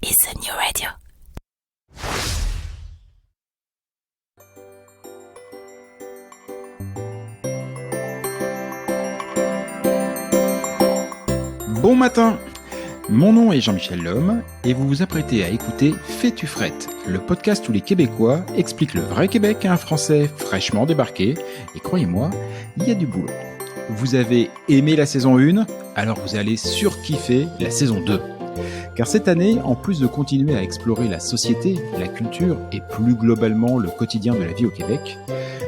is the new radio. Bon matin, mon nom est Jean-Michel Lhomme et vous vous apprêtez à écouter Fais-tu frette, le podcast où les Québécois expliquent le vrai Québec à un Français fraîchement débarqué. Et croyez-moi, il y a du boulot. Vous avez aimé la saison 1, alors vous allez surkiffer la saison 2. Car cette année, en plus de continuer à explorer la société, la culture et plus globalement le quotidien de la vie au Québec,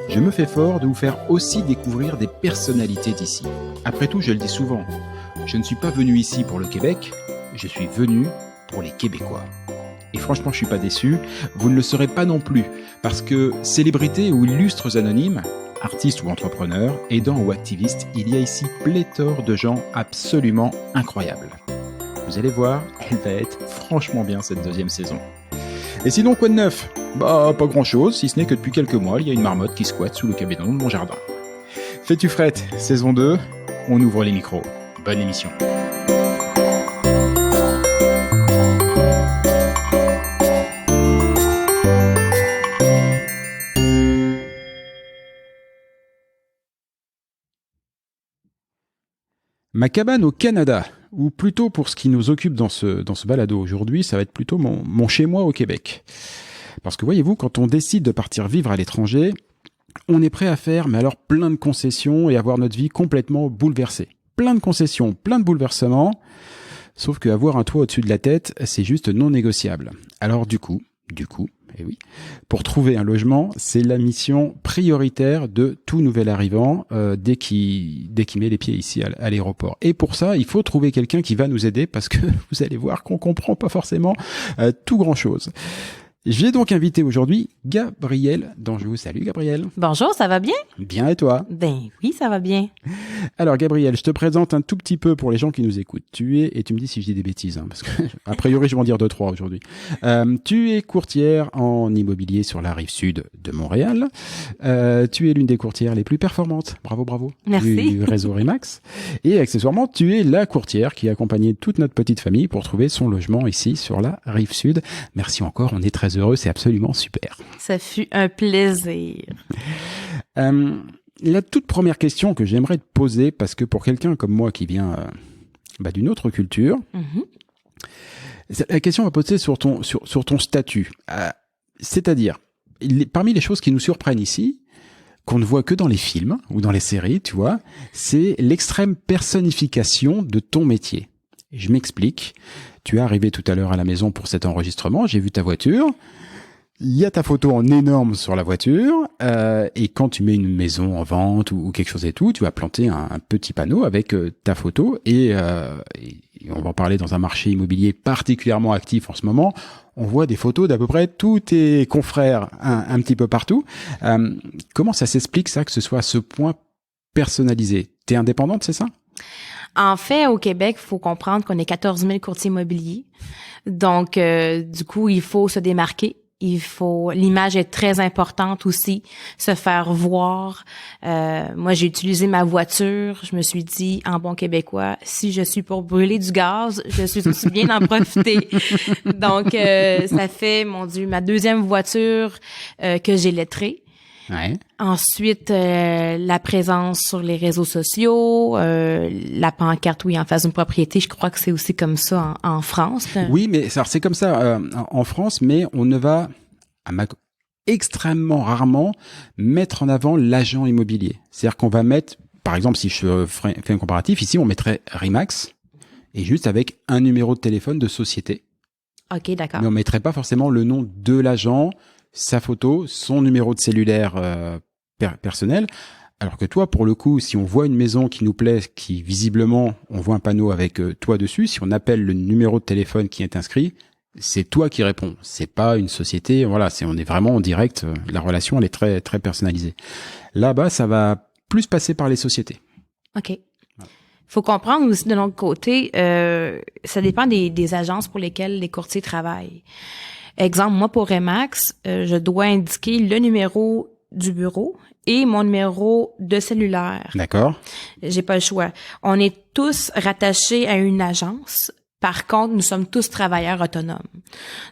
je me fais fort de vous faire aussi découvrir des personnalités d'ici. Après tout, je le dis souvent, je ne suis pas venu ici pour le Québec, je suis venu pour les Québécois. Et franchement, je suis pas déçu, vous ne le serez pas non plus, parce que célébrités ou illustres anonymes, artistes ou entrepreneurs, aidants ou activistes, il y a ici pléthore de gens absolument incroyables. Vous allez voir, elle va être franchement bien cette deuxième saison. Et sinon, quoi de neuf ? Bah, pas grand chose, si ce n'est que depuis quelques mois, il y a une marmotte qui squatte sous le cabinet de mon jardin. Fais-tu frette, saison 2, on ouvre les micros. Bonne émission. Ma cabane au Canada, ou plutôt pour ce qui nous occupe dans ce balado aujourd'hui, ça va être plutôt mon chez-moi au Québec. Parce que voyez-vous, quand on décide de partir vivre à l'étranger, on est prêt à faire, mais alors plein de concessions et avoir notre vie complètement bouleversée. Plein de concessions, plein de bouleversements, sauf qu'avoir un toit au-dessus de la tête, c'est juste non négociable. Alors du coup, eh oui, pour trouver un logement, c'est la mission prioritaire de tout nouvel arrivant dès qu'il met les pieds ici à l'aéroport. Et pour ça, il faut trouver quelqu'un qui va nous aider parce que vous allez voir qu'on comprend pas forcément tout grand-chose. J'ai donc invité aujourd'hui Gabrielle Danjou. Salut Gabrielle. Bonjour, ça va bien? Bien et toi? Ben oui, ça va bien. Alors Gabrielle, je te présente un tout petit peu pour les gens qui nous écoutent. Et tu me dis si je dis des bêtises, hein, parce que a priori je vais en dire 2-3 aujourd'hui. Tu es courtière en immobilier sur la rive sud de Montréal. Tu es l'une des courtières les plus performantes, bravo, Merci. Du réseau Remax. Et accessoirement, tu es la courtière qui a accompagné toute notre petite famille pour trouver son logement ici sur la rive sud. Merci encore, on est très heureux, c'est absolument super. Ça fut un plaisir. La toute première question que j'aimerais te poser, parce que pour quelqu'un comme moi qui vient d'une autre culture, la question va poser sur ton statut. C'est-à-dire, parmi les choses qui nous surprennent ici, qu'on ne voit que dans les films ou dans les séries, tu vois, c'est l'extrême personnification de ton métier. Je m'explique. Tu es arrivé tout à l'heure à la maison pour cet enregistrement, j'ai vu ta voiture. Il y a ta photo en énorme sur la voiture, et quand tu mets une maison en vente ou quelque chose et tout, tu vas planter un petit panneau avec ta photo, et on va en parler dans un marché immobilier particulièrement actif en ce moment. On voit des photos d'à peu près tous tes confrères un petit peu partout. Comment ça s'explique ça, que ce soit à ce point personnalisé? T'es indépendante, c'est ça? En fait, au Québec, il faut comprendre qu'on est 14 000 courtiers immobiliers. Donc, du coup, il faut se démarquer. L'image est très importante aussi, se faire voir. Moi, j'ai utilisé ma voiture. Je me suis dit, en bon québécois, si je suis pour brûler du gaz, je suis aussi bien d'en profiter. Donc, ça fait, mon Dieu, ma deuxième voiture que j'ai lettrée. Ouais. Ensuite, la présence sur les réseaux sociaux, la pancarte, oui, en face d'une propriété. Je crois que c'est aussi comme ça en France. Oui, mais c'est comme ça en France, mais on ne va extrêmement rarement mettre en avant l'agent immobilier. C'est-à-dire qu'on va mettre, par exemple, si je fais un comparatif, ici on mettrait Remax et juste avec un numéro de téléphone de société. OK, d'accord. Mais on mettrait pas forcément le nom de l'agent, sa photo, son numéro de cellulaire personnel. Alors que toi, pour le coup, si on voit une maison qui nous plaît, qui visiblement, on voit un panneau avec toi dessus, si on appelle le numéro de téléphone qui est inscrit, c'est toi qui réponds. C'est pas une société, voilà, on est vraiment en direct. La relation, elle est très, très personnalisée. Là-bas, ça va plus passer par les sociétés. OK. Faut comprendre aussi de l'autre côté, ça dépend des agences pour lesquelles les courtiers travaillent. Exemple, moi, pour Remax, je dois indiquer le numéro du bureau et mon numéro de cellulaire. D'accord. J'ai pas le choix. On est tous rattachés à une agence. Par contre, nous sommes tous travailleurs autonomes.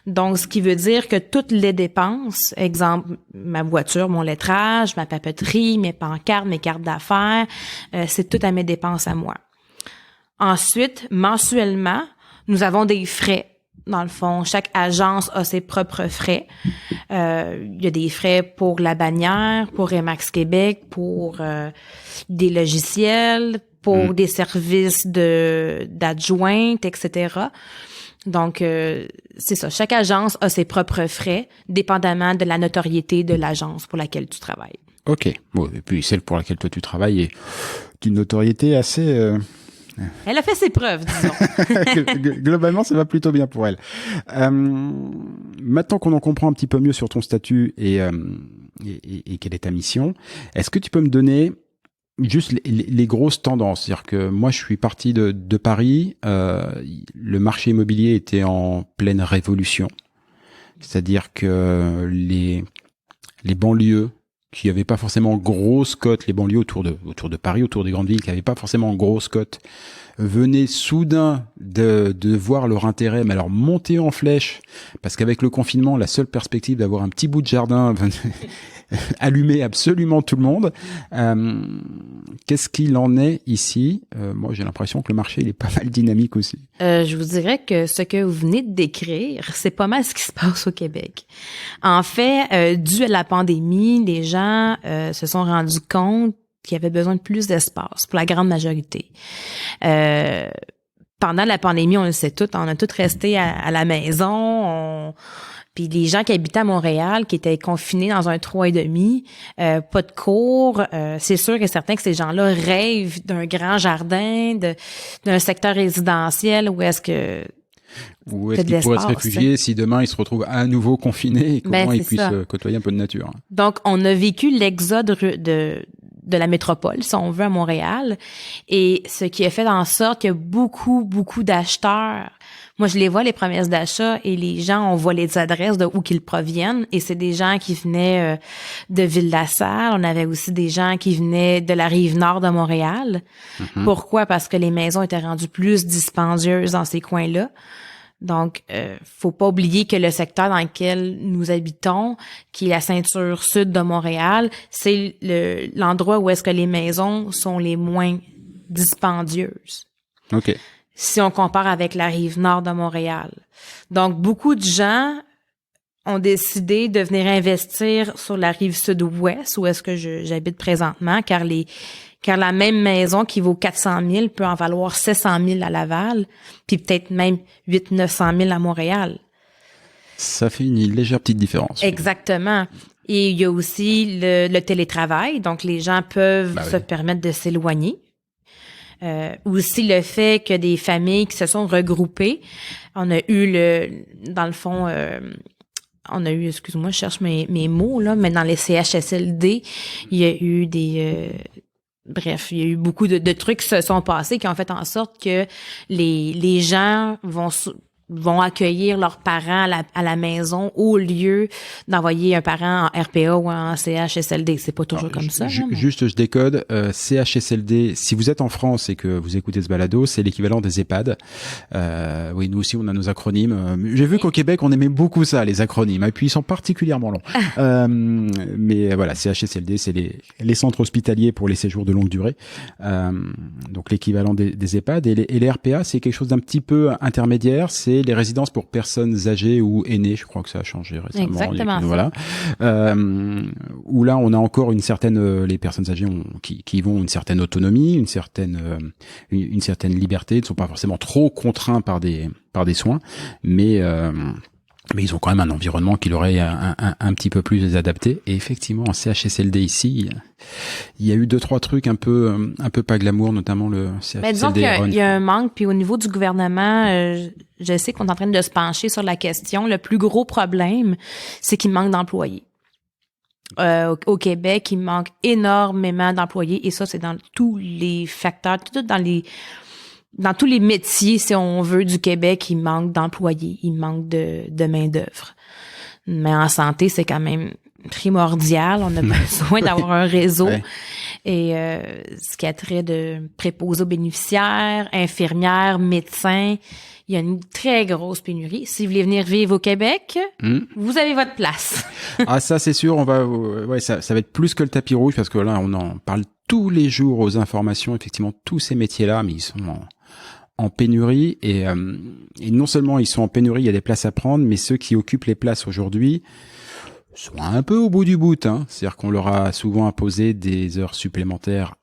Donc, ce qui veut dire que toutes les dépenses, exemple, ma voiture, mon lettrage, ma papeterie, mes pancartes, mes cartes d'affaires, c'est tout à mes dépenses à moi. Ensuite, mensuellement, nous avons des frais. Dans le fond, chaque agence a ses propres frais. Il y a des frais pour la bannière, pour Remax Québec, pour des logiciels, pour des services d'adjointe, etc. Donc, c'est ça. Chaque agence a ses propres frais, dépendamment de la notoriété de l'agence pour laquelle tu travailles. OK. Bon, et puis celle pour laquelle toi tu travailles est d'une notoriété assez... Elle a fait ses preuves, disons. Globalement, ça va plutôt bien pour elle. Maintenant qu'on en comprend un petit peu mieux sur ton statut et quelle est ta mission, est-ce que tu peux me donner juste les grosses tendances? C'est-à-dire que moi, je suis parti de Paris. Le marché immobilier était en pleine révolution. C'est-à-dire que les banlieues qui n'avaient pas forcément grosse cote, les banlieues autour de Paris, autour des grandes villes, qui n'avaient pas forcément grosse cote, venaient soudain de voir leur intérêt, mais alors monter en flèche, parce qu'avec le confinement, la seule perspective d'avoir un petit bout de jardin allumait absolument tout le monde. Qu'est-ce qu'il en est ici? Moi, j'ai l'impression que le marché il est pas mal dynamique aussi. Je vous dirais que ce que vous venez de décrire, c'est pas mal ce qui se passe au Québec. En fait, dû à la pandémie, les gens se sont rendus compte qu'il y avait besoin de plus d'espace pour la grande majorité. Pendant la pandémie, on le sait tout, on a tous resté à la maison. Puis les gens qui habitaient à Montréal, qui étaient confinés dans un 3,5, pas de cours, c'est sûr et certain que ces gens-là rêvent d'un grand jardin, d'un secteur résidentiel où est-ce que où est-ce qu'ils pourraient se réfugier si demain ils se retrouvent à nouveau confinés et comment ils puissent côtoyer un peu de nature. Donc, on a vécu l'exode de la métropole, si on veut, à Montréal, et ce qui a fait en sorte qu'il y a beaucoup d'acheteurs. Moi, je les vois, les promesses d'achat, et les gens, on voit les adresses de où qu'ils proviennent, et c'est des gens qui venaient de Ville-la-Salle. On avait aussi des gens qui venaient de la Rive-Nord de Montréal. Mm-hmm. Pourquoi? Parce que les maisons étaient rendues plus dispendieuses dans ces coins-là. Donc, faut pas oublier que le secteur dans lequel nous habitons, qui est la ceinture sud de Montréal, c'est l'endroit où est-ce que les maisons sont les moins dispendieuses. OK. Si on compare avec la rive nord de Montréal. Donc, beaucoup de gens ont décidé de venir investir sur la rive sud-ouest, où est-ce que j'habite présentement, car la même maison qui vaut 400 000 peut en valoir 700 000 à Laval, puis peut-être même 800-900 000 à Montréal. Ça fait une légère petite différence. Exactement. Et il y a aussi le télétravail, donc les gens peuvent se permettre de s'éloigner. Aussi le fait que des familles qui se sont regroupées, on a eu excuse-moi, je cherche mes mots là, mais dans les CHSLD, il y a eu bref, il y a eu beaucoup de trucs qui se sont passés qui ont fait en sorte que les gens vont accueillir leurs parents à la maison au lieu d'envoyer un parent en RPA ou en CHSLD. C'est pas toujours comme ça. Juste, je décode. CHSLD, si vous êtes en France et que vous écoutez ce balado, c'est l'équivalent des EHPAD. Oui, nous aussi, on a nos acronymes. J'ai vu qu'au Québec, on aimait beaucoup ça, les acronymes. Et puis, ils sont particulièrement longs. Mais voilà, CHSLD, c'est les centres hospitaliers pour les séjours de longue durée. Donc, l'équivalent des EHPAD. Et les RPA, c'est quelque chose d'un petit peu intermédiaire. C'est les résidences pour personnes âgées ou aînées, je crois que ça a changé récemment. Exactement. Voilà. Où là, on a encore une certaine, les personnes âgées qui vont une certaine autonomie, une certaine liberté, ne sont pas forcément trop contraints par des soins, mais ils ont quand même un environnement qui leur est un petit peu plus adapté. Et effectivement, en CHSLD ici, il y a eu 2-3 trucs un peu pas glamour, notamment le CHSLD. Mais disons qu'il y a un manque, puis au niveau du gouvernement, je sais qu'on est en train de se pencher sur la question. Le plus gros problème, c'est qu'il manque d'employés. Au Québec, il manque énormément d'employés, et ça, c'est dans tous les facteurs, dans tous les métiers, si on veut, du Québec, il manque d'employés, il manque de main-d'œuvre. Mais en santé, c'est quand même primordial. On a besoin d'avoir un réseau. Ouais. Et ce qui a trait de préposés aux bénéficiaires, infirmières, médecins, il y a une très grosse pénurie. Si vous voulez venir vivre au Québec, vous avez votre place. Ah, ça, c'est sûr, ça va être plus que le tapis rouge parce que là, on en parle tous les jours aux informations. Effectivement, tous ces métiers-là, mais ils sont en pénurie et non seulement ils sont en pénurie, il y a des places à prendre, mais ceux qui occupent les places aujourd'hui sont un peu au bout du bout, hein. C'est-à-dire qu'on leur a souvent imposé des heures supplémentaires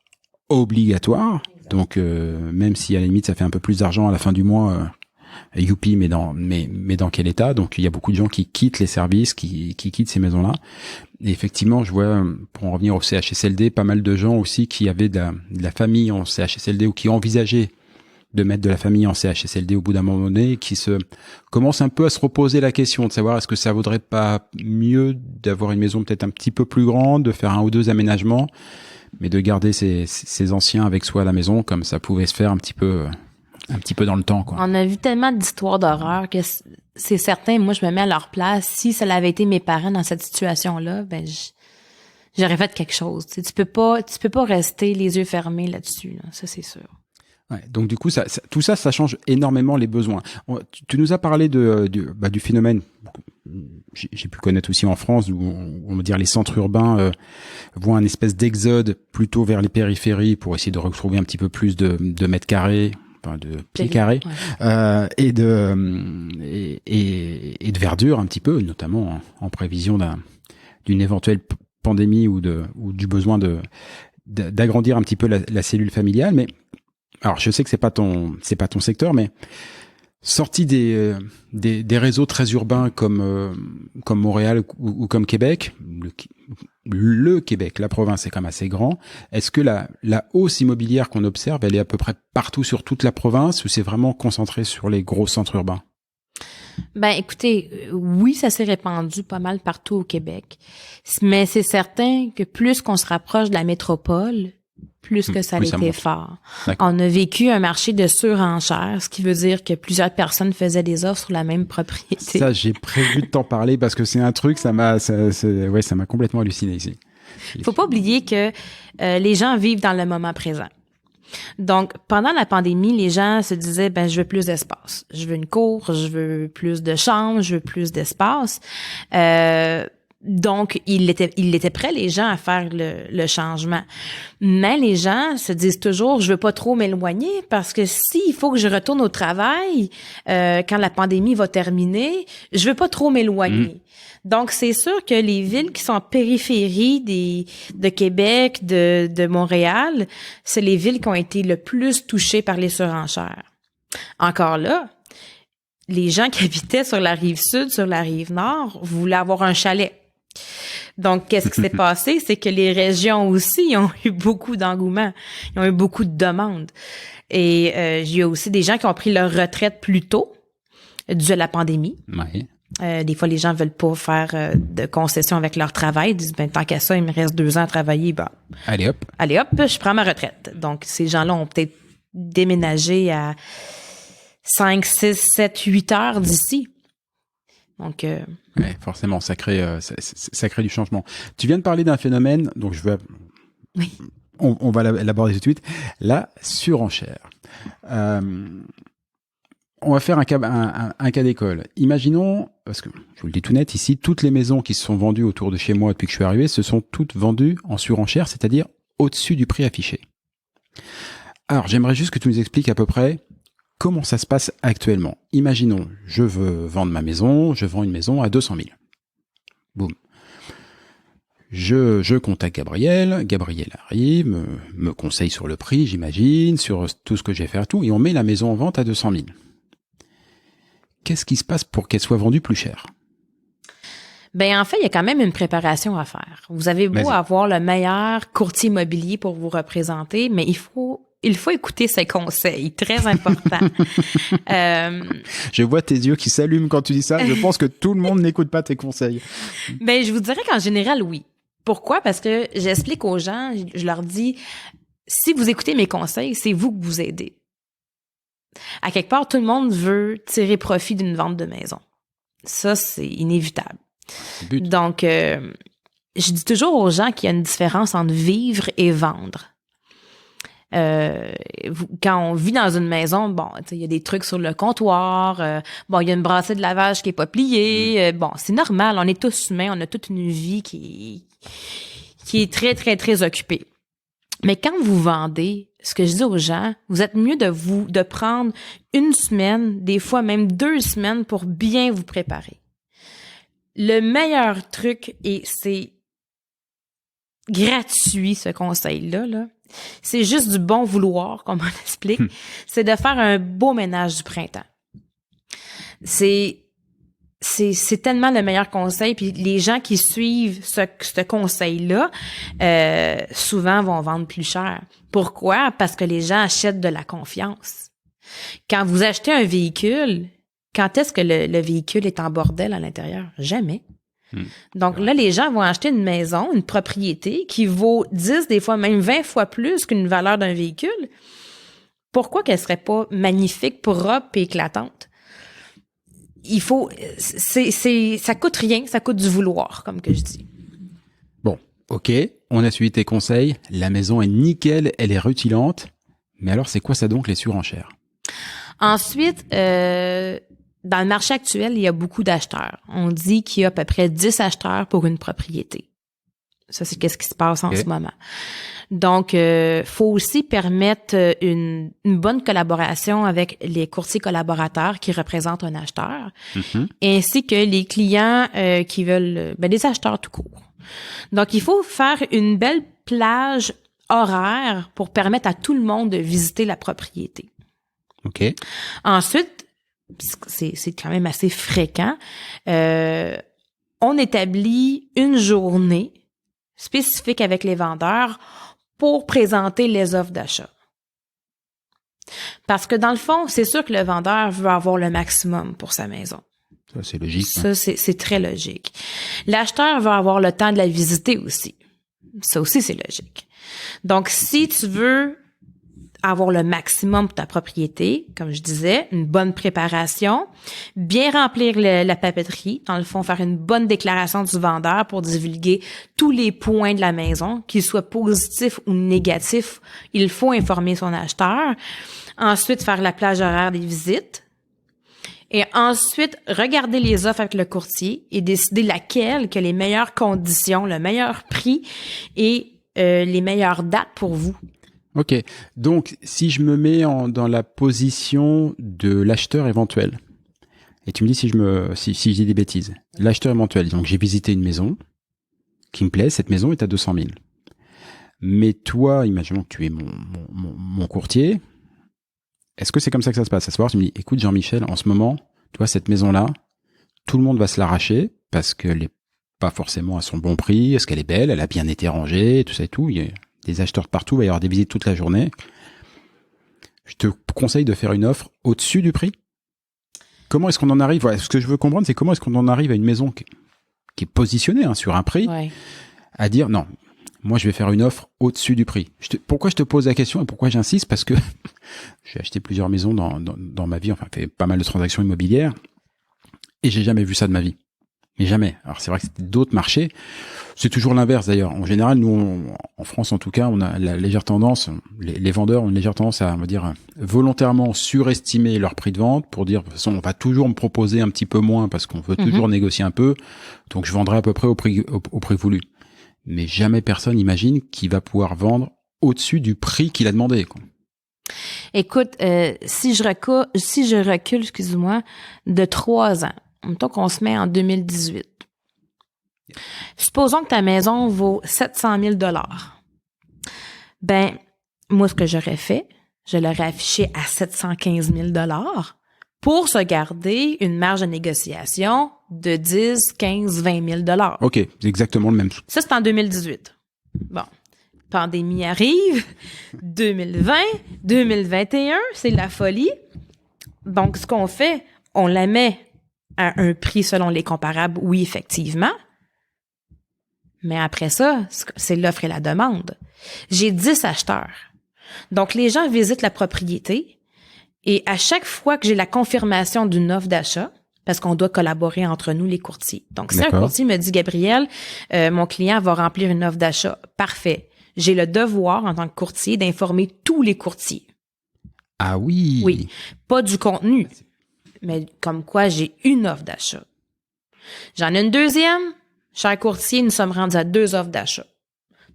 obligatoires. Donc même si à la limite ça fait un peu plus d'argent à la fin du mois, youpi, mais dans quel état? Donc il y a beaucoup de gens qui quittent les services, qui quittent ces maisons-là. Et effectivement, je vois, pour en revenir au CHSLD, pas mal de gens aussi qui avaient de la famille en CHSLD ou qui envisageaient de mettre de la famille en CHSLD au bout d'un moment donné, qui commence un peu à se reposer la question de savoir est-ce que ça vaudrait pas mieux d'avoir une maison peut-être un petit peu plus grande, de faire 1 ou 2 aménagements, mais de garder ces anciens avec soi à la maison comme ça pouvait se faire un petit peu dans le temps, quoi. On a vu tellement d'histoires d'horreur que c'est certain, moi je me mets à leur place. Si ça avait été mes parents dans cette situation-là, ben j'aurais fait quelque chose. Tu peux pas rester les yeux fermés là-dessus, là. Ça c'est sûr. Ouais, donc du coup, tout ça change énormément les besoins. Tu nous as parlé du phénomène. J'ai pu connaître aussi en France où on va dire les centres urbains voient un espèce d'exode plutôt vers les périphéries pour essayer de retrouver un petit peu plus de mètres carrés, enfin de pieds carrés, ouais. Et de verdure un petit peu, notamment en prévision d'une éventuelle pandémie ou du besoin d'agrandir un petit peu la cellule familiale, mais alors, je sais que c'est pas ton secteur, mais sorti des réseaux très urbains comme Montréal ou comme Québec, le Québec, la province est quand même assez grand. Est-ce que la hausse immobilière qu'on observe, elle est à peu près partout sur toute la province ou c'est vraiment concentré sur les gros centres urbains? Ben, écoutez, oui, ça s'est répandu pas mal partout au Québec. Mais c'est certain que plus qu'on se rapproche de la métropole, plus que ça a été fort. D'accord. On a vécu un marché de surenchère, ce qui veut dire que plusieurs personnes faisaient des offres sur la même propriété. Ça, j'ai prévu de t'en parler parce que c'est un truc, ça m'a complètement halluciné ici. Faut pas oublier que les gens vivent dans le moment présent. Donc, pendant la pandémie, les gens se disaient, je veux plus d'espace. Je veux une cour, je veux plus de chambres, je veux plus d'espace. Donc, il était prêt, les gens, à faire le changement. Mais les gens se disent toujours, je veux pas trop m'éloigner parce que s'il faut que je retourne au travail quand la pandémie va terminer, je veux pas trop m'éloigner. Donc, c'est sûr que les villes qui sont en périphérie de Québec, de Montréal, c'est les villes qui ont été le plus touchées par les surenchères. Encore là, les gens qui habitaient sur la rive sud, sur la rive nord, voulaient avoir un chalet. Donc, qu'est-ce qui s'est passé? C'est que les régions aussi ont eu beaucoup d'engouement. Ils ont eu beaucoup de demandes. Et il y a aussi des gens qui ont pris leur retraite plus tôt, dû à la pandémie. Oui. Des fois, les gens veulent pas faire de concessions avec leur travail. Ils disent, tant qu'à ça, il me reste 2 ans à travailler. Allez hop, je prends ma retraite. Donc, ces gens-là ont peut-être déménagé à 5, 6, 7, 8 heures d'ici. Donc, ouais, forcément, ça crée du changement. Tu viens de parler d'un phénomène, donc je veux. Oui. On va l'aborder tout de suite. La surenchère. On va faire un cas d'école. Imaginons, parce que je vous le dis tout net, ici, toutes les maisons qui se sont vendues autour de chez moi depuis que je suis arrivé, se sont toutes vendues en surenchère, c'est-à-dire au-dessus du prix affiché. Alors, j'aimerais juste que tu nous expliques à peu près comment ça se passe actuellement. Imaginons, je veux vendre ma maison, je vends une maison à 200 000. Boum. Je contacte Gabriel arrive, me conseille sur le prix, j'imagine, sur tout ce que j'ai fait, tout, et on met la maison en vente à 200 000. Qu'est-ce qui se passe pour qu'elle soit vendue plus cher? En fait, il y a quand même une préparation à faire. Vous avez beau avoir le meilleur courtier immobilier pour vous représenter, mais il faut écouter ses conseils, très important. Je vois tes yeux qui s'allument quand tu dis ça. Je pense que tout le monde n'écoute pas tes conseils. Je vous dirais qu'en général, oui. Pourquoi? Parce que j'explique aux gens, je leur dis, si vous écoutez mes conseils, c'est vous que vous aidez. À quelque part, tout le monde veut tirer profit d'une vente de maison. Ça, c'est inévitable. Donc, je dis toujours aux gens qu'il y a une différence entre vivre et vendre. Quand on vit dans une maison, bon, il y a des trucs sur le comptoir, bon, il y a une brassée de lavage qui est pas pliée, bon, c'est normal, on est tous humains, on a toute une vie qui est très, très, très occupée. Mais quand vous vendez, ce que je dis aux gens, vous êtes mieux de prendre une semaine, des fois même 2 semaines pour bien vous préparer. Le meilleur truc, et c'est gratuit ce conseil-là, là, c'est juste du bon vouloir, comme on l'explique, c'est de faire un beau ménage du printemps. C'est tellement le meilleur conseil, puis les gens qui suivent ce conseil-là, souvent vont vendre plus cher. Pourquoi? Parce que les gens achètent de la confiance. Quand vous achetez un véhicule, quand est-ce que le véhicule est en bordel à l'intérieur? Jamais. Donc là, les gens vont acheter une maison, une propriété qui vaut 10, des fois même 20 fois plus qu'une valeur d'un véhicule. Pourquoi qu'elle serait pas magnifique, propre et éclatante? Il faut, ça coûte rien, ça coûte du vouloir, comme que je dis. Bon, ok, on a suivi tes conseils, la maison est nickel, elle est rutilante, mais alors c'est quoi ça donc les surenchères? Ensuite, dans le marché actuel, il y a beaucoup d'acheteurs. On dit qu'il y a à peu près 10 acheteurs pour une propriété. Ça, c'est qu'est-ce qui se passe en ce moment. Donc, faut aussi permettre une bonne collaboration avec les courtiers collaborateurs qui représentent un acheteur, ainsi que les clients qui veulent, les acheteurs tout court. Donc, il faut faire une belle plage horaire pour permettre à tout le monde de visiter la propriété. OK. Ensuite, c'est quand même assez fréquent, on établit une journée spécifique avec les vendeurs pour présenter les offres d'achat. Parce que dans le fond, c'est sûr que le vendeur veut avoir le maximum pour sa maison. Ça, c'est logique. Ça, c'est très logique. L'acheteur veut avoir le temps de la visiter aussi. Ça aussi, c'est logique. Donc, si tu veux avoir le maximum pour ta propriété, comme je disais, une bonne préparation, bien remplir la papeterie, dans le fond, faire une bonne déclaration du vendeur pour divulguer tous les points de la maison, qu'ils soient positifs ou négatifs, il faut informer son acheteur. Ensuite, faire la plage horaire des visites. Et ensuite, regarder les offres avec le courtier et décider laquelle que les meilleures conditions, le meilleur prix et les meilleures dates pour vous. OK. Donc, si je me mets dans la position de l'acheteur éventuel, et tu me dis si je dis des bêtises, l'acheteur éventuel, donc j'ai visité une maison qui me plaît, cette maison est à 200 000. Mais toi, imaginons que tu es mon courtier, est-ce que c'est comme ça que ça se passe? À savoir, tu me dis, écoute Jean-Michel, en ce moment, tu vois, cette maison-là, tout le monde va se l'arracher parce qu'elle n'est pas forcément à son bon prix, est-ce qu'elle est belle, elle a bien été rangée, tout ça et tout, il y a des acheteurs de partout, il va y avoir des visites toute la journée. Je te conseille de faire une offre au-dessus du prix. Comment est-ce qu'on en arrive? Voilà, ce que je veux comprendre, c'est comment est-ce qu'on en arrive à une maison qui est positionnée sur un prix, à dire non, moi je vais faire une offre au-dessus du prix. Pourquoi je te pose la question et pourquoi j'insiste? Parce que j'ai acheté plusieurs maisons dans ma vie, enfin fait pas mal de transactions immobilières, et j'ai jamais vu ça de ma vie. Mais jamais. Alors c'est vrai que c'était d'autres marchés. C'est toujours l'inverse d'ailleurs. En général, nous, en France en tout cas, on a la légère tendance, les vendeurs ont une légère tendance à, on va dire, volontairement surestimer leur prix de vente pour dire, de toute façon, on va toujours me proposer un petit peu moins parce qu'on veut toujours négocier un peu, donc je vendrai à peu près au prix voulu. Mais jamais personne imagine qu'il va pouvoir vendre au-dessus du prix qu'il a demandé, quoi. Écoute, si je recule, excuse-moi, de 3 ans, mettons qu'on se met en 2018. Supposons que ta maison vaut 700 000 $. Ben, moi, ce que j'aurais fait, je l'aurais affiché à 715 000 $ pour se garder une marge de négociation de 10, 15, 20 000 $. OK, c'est exactement le même. Ça, c'est en 2018. Bon. Pandémie arrive, 2020, 2021, c'est la folie. Donc, ce qu'on fait, on la met à un prix selon les comparables, oui, effectivement. Mais après ça, c'est l'offre et la demande. J'ai 10 acheteurs. Donc, les gens visitent la propriété et à chaque fois que j'ai la confirmation d'une offre d'achat, parce qu'on doit collaborer entre nous, les courtiers. Donc, si un D'accord. courtier me dit, Gabrielle, mon client va remplir une offre d'achat, parfait. J'ai le devoir, en tant que courtier, d'informer tous les courtiers. Ah oui. Oui, pas du contenu, mais comme quoi j'ai une offre d'achat. J'en ai une deuxième. Cher courtier, nous sommes rendus à 2 offres d'achat.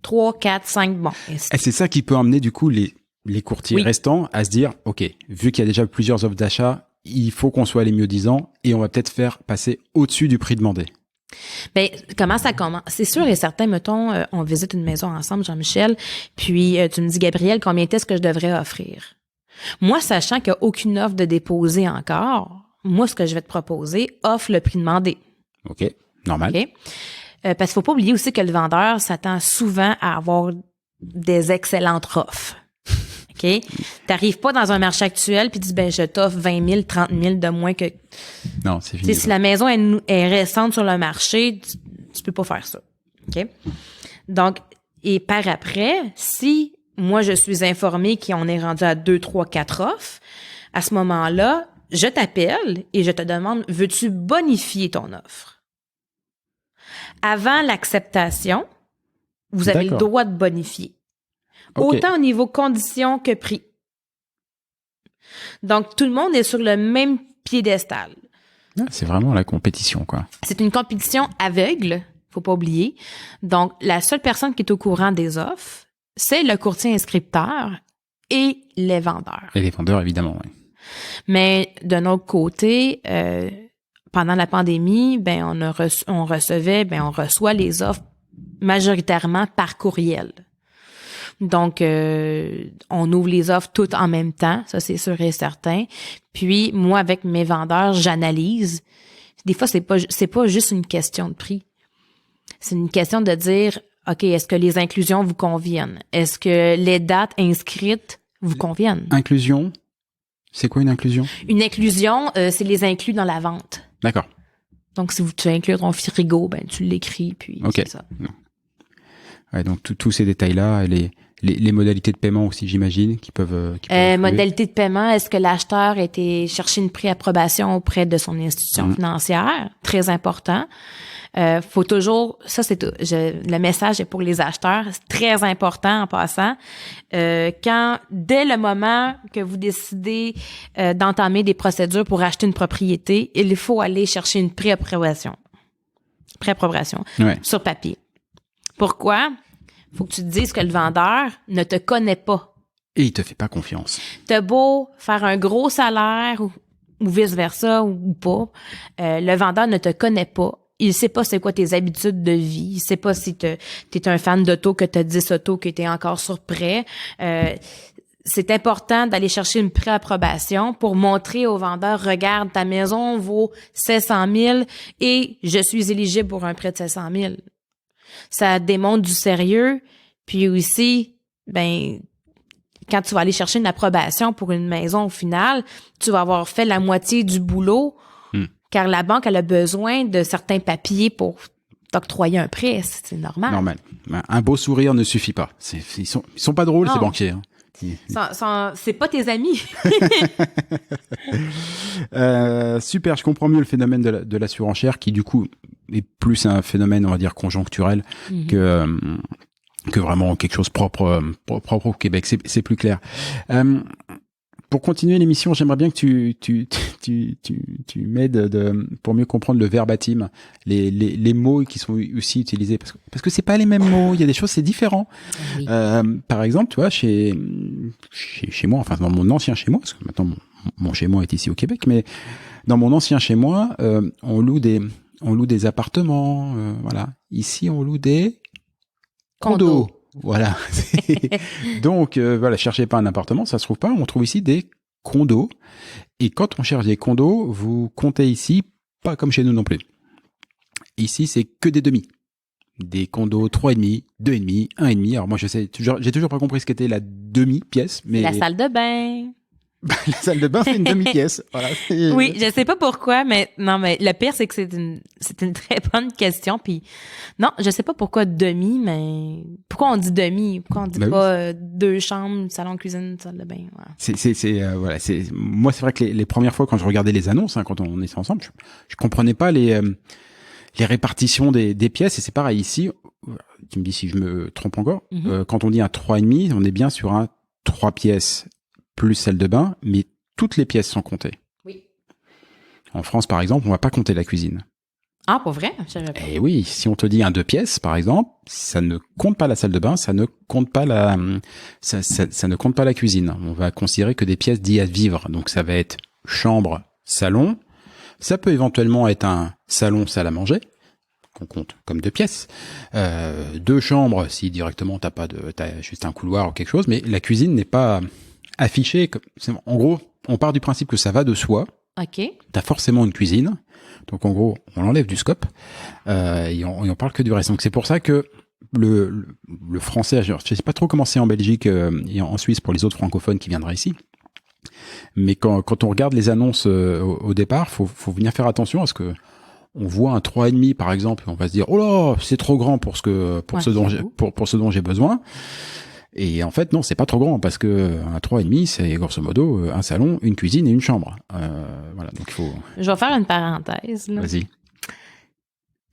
3, 4, 5, bon. Et c'est ça qui peut emmener du coup les courtiers Oui. restants à se dire, OK, vu qu'il y a déjà plusieurs offres d'achat, il faut qu'on soit les mieux-disants et on va peut-être faire passer au-dessus du prix demandé. Ben, comment ça commence? C'est sûr et certain, mettons, on visite une maison ensemble, Jean-Michel, puis tu me dis, Gabrielle, combien est-ce que je devrais offrir? Moi, sachant qu'il n'y a aucune offre de déposer encore, moi, ce que je vais te proposer, offre le prix demandé. OK, normal. OK? Parce qu'il faut pas oublier aussi que le vendeur s'attend souvent à avoir des excellentes offres. OK? T'arrives pas dans un marché actuel puis tu dis, ben, je t'offre 20 000, 30 000 de moins que... Non, c'est Tu fini. sais, si la maison est récente sur le marché, tu peux pas faire ça. OK? Donc, et par après, si moi, je suis informée qu'on est rendu à 2, 3, 4 offres, à ce moment-là, je t'appelle et je te demande, veux-tu bonifier ton offre? Avant l'acceptation, vous avez le D'accord. droit de bonifier. OK. Autant au niveau conditions que prix. Donc, tout le monde est sur le même piédestal. Ah, c'est vraiment la compétition, quoi. C'est une compétition aveugle, faut pas oublier. Donc, la seule personne qui est au courant des offres, c'est le courtier inscripteur et les vendeurs. Et les vendeurs, évidemment, oui. Mais d'un autre côté, pendant la pandémie, ben on reçoit les offres majoritairement par courriel. Donc, on ouvre les offres toutes en même temps, ça c'est sûr et certain. Puis moi, avec mes vendeurs, j'analyse. Des fois, c'est pas juste une question de prix. C'est une question de dire, OK, est-ce que les inclusions vous conviennent? Est-ce que les dates inscrites vous conviennent? Inclusion, c'est quoi une inclusion? Une inclusion, c'est les inclus dans la vente. D'accord. Donc, si tu veux inclure ton frigo, ben tu l'écris, puis OK. c'est ça. Ouais, donc tous ces détails-là, et les modalités de paiement aussi, j'imagine, qui peuvent influer. Modalité de paiement, est-ce que l'acheteur a été chercher une préapprobation auprès de son institution financière? Très important. Faut toujours, ça c'est tout. Le message est pour les acheteurs, c'est très important en passant. Dès le moment que vous décidez d'entamer des procédures pour acheter une propriété, il faut aller chercher une préapprobation Ouais. sur papier. Pourquoi? Faut que tu te dises que le vendeur ne te connaît pas. Et il te fait pas confiance. T'as beau faire un gros salaire ou vice-versa ou pas, le vendeur ne te connaît pas. Il sait pas c'est quoi tes habitudes de vie. Il sait pas si t'es un fan d'auto, que t'as 10 autos, que t'es encore sur prêt. C'est important d'aller chercher une préapprobation pour montrer au vendeur, regarde, ta maison vaut 700 000 et je suis éligible pour un prêt de 700 000. Ça démontre du sérieux. Puis aussi, ben, quand tu vas aller chercher une approbation pour une maison au final, tu vas avoir fait la moitié du boulot, car la banque elle a besoin de certains papiers pour t'octroyer un prêt. C'est normal. Normal. Un beau sourire ne suffit pas. Ils sont pas drôles, Non. ces banquiers. Hein. C'est pas tes amis. Super, je comprends mieux le phénomène de la surenchère qui du coup est plus un phénomène, on va dire, conjoncturel que vraiment quelque chose propre au Québec. C'est plus clair. Pour continuer l'émission, j'aimerais bien que tu m'aides pour mieux comprendre le verbatim, les mots qui sont aussi utilisés parce que c'est pas les mêmes mots, il y a des choses c'est différent. Oui. Par exemple, tu vois, chez moi, enfin dans mon ancien chez moi, parce que maintenant mon chez moi est ici au Québec, mais dans mon ancien chez moi, on loue des appartements, voilà. Ici, on loue des condos. Voilà. Donc, voilà, cherchez pas un appartement, ça se trouve pas. On trouve ici des condos. Et quand on cherche des condos, vous comptez ici, pas comme chez nous non plus. Ici, c'est que des demi. Des condos 3,5, 2,5, 1,5. Alors moi, j'ai toujours pas compris ce qu'était la demi-pièce. Mais La salle de bain. La salle de bain, c'est une demi-pièce. Voilà. Oui, je sais pas pourquoi, mais non, mais le pire, c'est que c'est une très bonne question. Puis non, je sais pas pourquoi demi, mais pourquoi on dit demi? Pourquoi on dit pas 2 chambres, salon, cuisine, salle de bain? Voilà. Voilà, moi, c'est vrai que les premières fois quand je regardais les annonces, hein, quand on était ensemble, je comprenais pas les répartitions des pièces. Et c'est pareil ici. Tu me dis si je me trompe encore. Quand on dit un 3,5, on est bien sur un 3 pièces plus salle de bain, mais toutes les pièces sont comptées. Oui. En France, par exemple, on va pas compter la cuisine. Ah, pour vrai? Je savais pas. Eh oui, si on te dit un 2 pièces, par exemple, ça ne compte pas la salle de bain, ça ne compte pas ça ne compte pas la cuisine. On va considérer que des pièces dites à vivre. Donc ça va être chambre, salon. Ça peut éventuellement être un salon, salle à manger, qu'on compte comme 2 pièces. 2 chambres, si directement t'as juste un couloir ou quelque chose, mais la cuisine n'est pas affichée. En gros, on part du principe que ça va de soi. OK. T'as forcément une cuisine. Donc en gros, on l'enlève du scope et on parle que du reste. Donc c'est pour ça que le français, je sais pas trop comment c'est en Belgique et en Suisse pour les autres francophones qui viendraient ici. Mais quand on regarde les annonces au départ, faut venir faire attention à ce que on voit un 3,5 par exemple, et on va se dire oh là, c'est trop grand pour ce dont j'ai besoin. Et en fait non, c'est pas trop grand parce que un 3,5 c'est grosso modo un salon, une cuisine et une chambre. Voilà, donc il faut. Je vais faire une parenthèse là. Vas-y.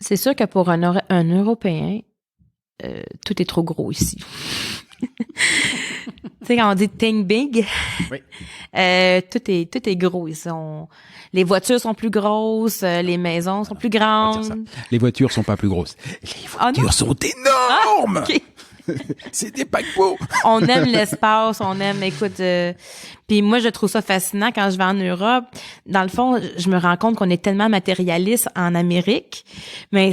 C'est sûr que pour un Européen, tout est trop gros ici. Tu sais, quand on dit think big, oui. tout est gros ici. Les voitures sont plus grosses, les maisons sont plus grandes. Les voitures sont pas plus grosses. Les voitures sont énormes. Okay. C'est des paquebots. On aime l'espace, écoute, puis moi je trouve ça fascinant quand je vais en Europe. Dans le fond, je me rends compte qu'on est tellement matérialiste en Amérique, mais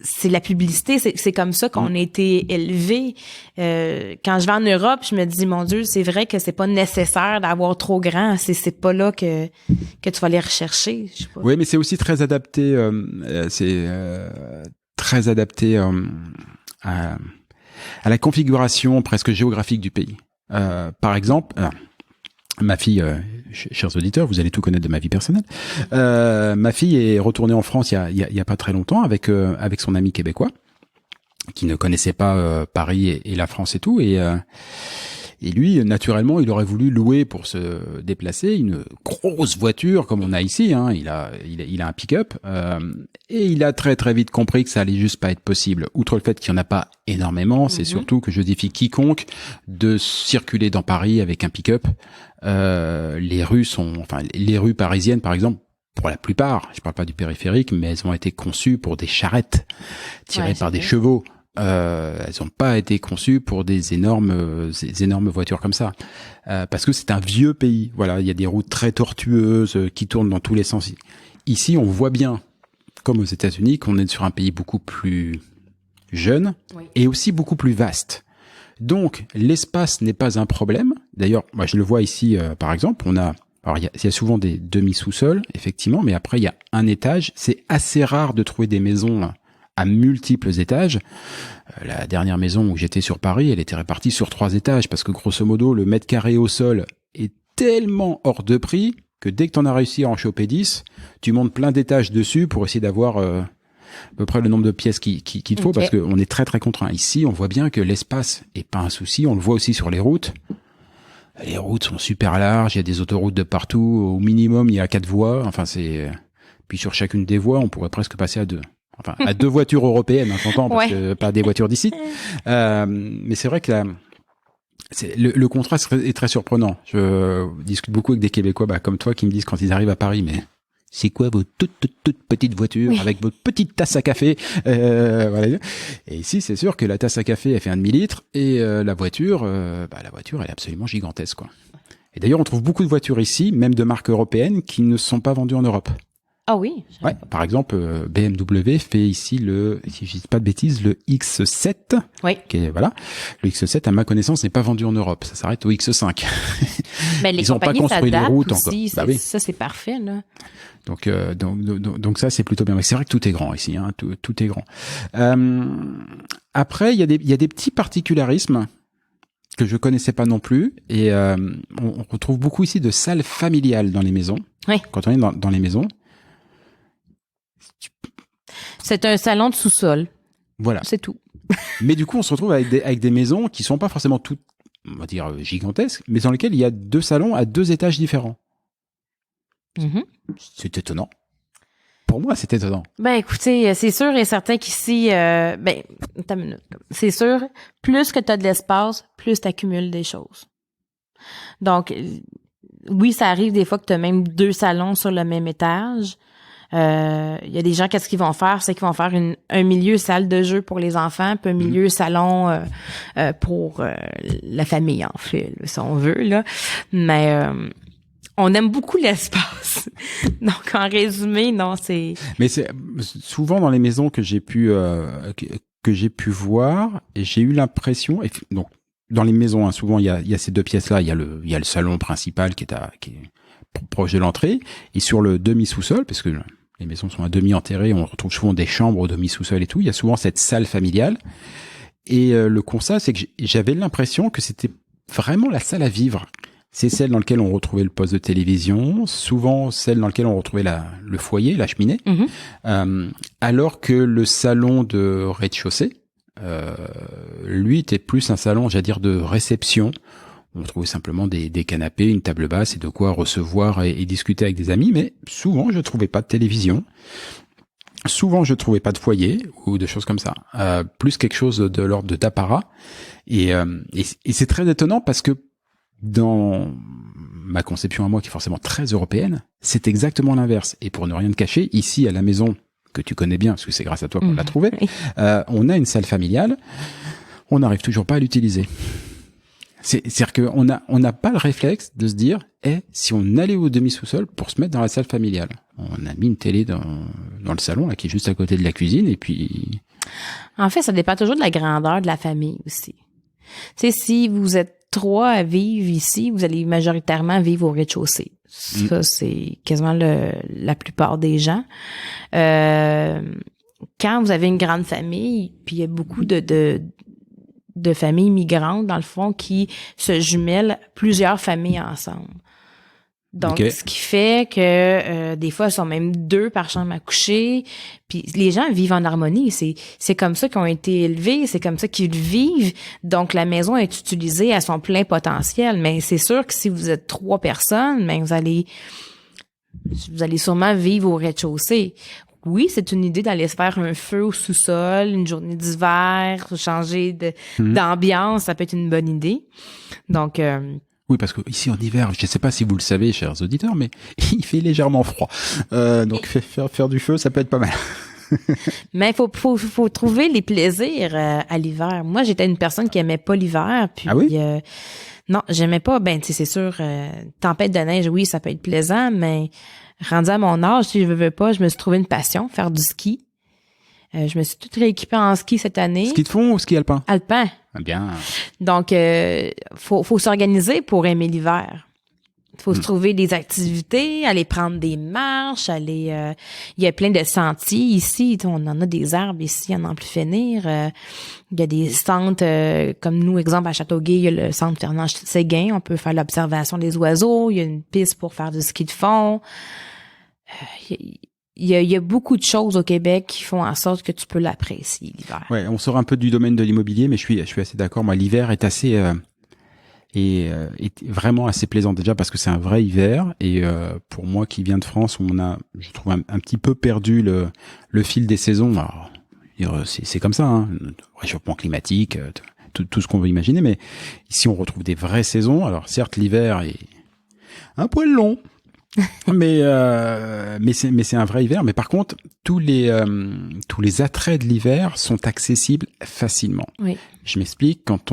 c'est la publicité, c'est comme ça qu'on a été élevé. Quand je vais en Europe, je me dis mon Dieu, c'est vrai que c'est pas nécessaire d'avoir trop grand, c'est pas là que tu vas aller rechercher, je sais pas. Oui, mais c'est aussi très adapté à la configuration presque géographique du pays. Par exemple, ma fille, chers auditeurs, vous allez tout connaître de ma vie personnelle. Ma fille est retournée en France il y a pas très longtemps avec son ami québécois qui ne connaissait pas Paris et la France et tout, et lui, naturellement, il aurait voulu louer pour se déplacer une grosse voiture comme on a ici. Hein. Il a un pick-up et il a très très vite compris que ça allait juste pas être possible. Outre le fait qu'il y en a pas énormément, c'est surtout que je défie quiconque de circuler dans Paris avec un pick-up. Les rues parisiennes, par exemple. Pour la plupart, je parle pas du périphérique, mais elles ont été conçues pour des charrettes tirées par des chevaux. Elles n'ont pas été conçues pour des énormes voitures comme ça, parce que c'est un vieux pays. Voilà, il y a des routes très tortueuses qui tournent dans tous les sens. Ici, on voit bien, comme aux États-Unis, qu'on est sur un pays beaucoup plus jeune et aussi beaucoup plus vaste. Donc, l'espace n'est pas un problème. D'ailleurs, moi, je le vois ici, par exemple, il y a souvent des demi-sous-sols, effectivement, mais après, il y a un étage. C'est assez rare de trouver des maisons à multiples étages. La dernière maison où j'étais sur Paris, elle était répartie sur 3 étages parce que grosso modo, le mètre carré au sol est tellement hors de prix que dès que t'en as réussi à en choper 10, tu montes plein d'étages dessus pour essayer d'avoir à peu près le nombre de pièces qu'il te faut parce qu'on est très très contraint. Ici, on voit bien que l'espace est pas un souci. On le voit aussi sur les routes. Les routes sont super larges, il y a des autoroutes de partout. Au minimum, il y a 4 voies. Enfin, puis sur chacune des voies, on pourrait presque passer à 2. Enfin, à 2 voitures européennes, hein, j'entends, parce que pas des voitures d'ici. Mais c'est vrai que le contraste est très surprenant. Je discute beaucoup avec des Québécois, comme toi, qui me disent quand ils arrivent à Paris, mais c'est quoi vos toute petite voiture avec votre petite tasse à café voilà. Et ici, c'est sûr que la tasse à café, elle fait un demi-litre et la voiture, elle est absolument gigantesque, quoi. Et d'ailleurs, on trouve beaucoup de voitures ici, même de marques européennes, qui ne sont pas vendues en Europe. Ah oui. Ouais, par exemple, BMW fait ici si je dis pas de bêtises, le X7. Oui. Voilà. Le X7, à ma connaissance, n'est pas vendu en Europe. Ça s'arrête au X5. Ben, les Ils ont pas construit les routes aussi, encore. Oui. Ça, c'est parfait, là. Donc ça, c'est plutôt bien. Mais c'est vrai que tout est grand ici, hein. Tout est grand. Après, il y a des petits particularismes que je connaissais pas non plus. Et on retrouve beaucoup ici de salles familiales dans les maisons. Oui. Quand on est dans les maisons. C'est un salon de sous-sol. Voilà. C'est tout. Mais du coup, on se retrouve avec des maisons qui sont pas forcément toutes, on va dire, gigantesques, mais dans lesquelles il y a 2 salons à 2 étages différents. Mm-hmm. C'est étonnant. Pour moi, c'est étonnant. Ben, écoutez, c'est sûr et certain qu'ici, attends une minute. C'est sûr, plus que tu as de l'espace, plus tu accumules des choses. Donc, oui, ça arrive des fois que tu as même 2 salons sur le même étage. Il y a des gens, qu'est-ce qu'ils vont faire? C'est qu'ils vont faire un milieu salle de jeu pour les enfants, puis un milieu salon pour la famille, en fait, là, si on veut, là. Mais on aime beaucoup l'espace. Donc, en résumé, non, c'est... Mais c'est souvent dans les maisons que j'ai pu voir, et j'ai eu l'impression, donc dans les maisons, hein, souvent il y a ces 2 pièces-là, il y a le salon principal qui est proche de l'entrée, et sur le demi-sous-sol, parce que les maisons sont à demi enterrées, on retrouve souvent des chambres au demi-sous-sol et tout, il y a souvent cette salle familiale. Et le constat, c'est que j'avais l'impression que c'était vraiment la salle à vivre. C'est celle dans laquelle on retrouvait le poste de télévision, souvent celle dans laquelle on retrouvait le foyer, la cheminée, alors que le salon de rez-de-chaussée, lui, était plus un salon, j'allais dire, de réception. On trouvait simplement des canapés, une table basse et de quoi recevoir et discuter avec des amis, mais souvent je trouvais pas de télévision, souvent je trouvais pas de foyer ou de choses comme ça, plus quelque chose de l'ordre d'apparat, et c'est très étonnant parce que dans ma conception à moi, qui est forcément très européenne, c'est exactement l'inverse. Et pour ne rien te cacher, ici à la maison, que tu connais bien, parce que c'est grâce à toi qu'on l'a trouvée, on a une salle familiale, on n'arrive toujours pas à l'utiliser. C'est-à-dire qu'on n'a pas le réflexe de se dire, si on allait au demi-sous-sol pour se mettre dans la salle familiale. On a mis une télé dans le salon, là, qui est juste à côté de la cuisine, et puis... En fait, ça dépend toujours de la grandeur de la famille aussi. Tu sais, si vous êtes 3 à vivre ici, vous allez majoritairement vivre au rez-de-chaussée. Ça, c'est quasiment la plupart des gens. Quand vous avez une grande famille, puis il y a beaucoup de familles migrantes, dans le fond, qui se jumellent plusieurs familles ensemble. Donc, ce qui fait que des fois, ils sont même 2 par chambre à coucher. Puis les gens vivent en harmonie. C'est comme ça qu'ils ont été élevés, c'est comme ça qu'ils vivent. Donc, la maison est utilisée à son plein potentiel. Mais c'est sûr que si vous êtes 3 personnes, ben vous allez sûrement vivre au rez-de-chaussée. Oui, c'est une idée d'aller se faire un feu au sous-sol, une journée d'hiver, changer d'ambiance, ça peut être une bonne idée. Donc... Oui, parce que ici en hiver, je ne sais pas si vous le savez, chers auditeurs, mais il fait légèrement froid. Donc faire du feu, ça peut être pas mal. Mais faut trouver les plaisirs à l'hiver. Moi, j'étais une personne qui aimait pas l'hiver, puis non, j'aimais pas. Ben, tu sais, c'est sûr, tempête de neige, oui, ça peut être plaisant, mais rendu à mon âge, si je veux pas, je me suis trouvé une passion, faire du ski. Je me suis toute rééquipée en ski cette année. Ski de fond ou ski alpin? Alpin. Bien. Donc, faut s'organiser pour aimer l'hiver. Faut se trouver des activités, aller prendre des marches, il y a plein de sentiers ici. On en a des arbres ici, à n'en plus finir. Il y a des centres, comme nous, exemple, à Châteauguay, il y a le centre Fernand-Séguin. On peut faire l'observation des oiseaux. Il y a une piste pour faire du ski de fond. Il y a beaucoup de choses au Québec qui font en sorte que tu peux l'apprécier l'hiver. Ouais, on sort un peu du domaine de l'immobilier, mais je suis assez d'accord. Moi, l'hiver est assez est vraiment assez plaisant déjà parce que c'est un vrai hiver et pour moi qui viens de France, on a, je trouve un petit peu perdu le fil des saisons. Alors, c'est comme ça, hein, réchauffement climatique, tout ce qu'on veut imaginer, mais ici on retrouve des vraies saisons. Alors certes, l'hiver est un poil long. mais c'est un vrai hiver. Mais par contre, tous les attraits de l'hiver sont accessibles facilement. Oui. Je m'explique. Quand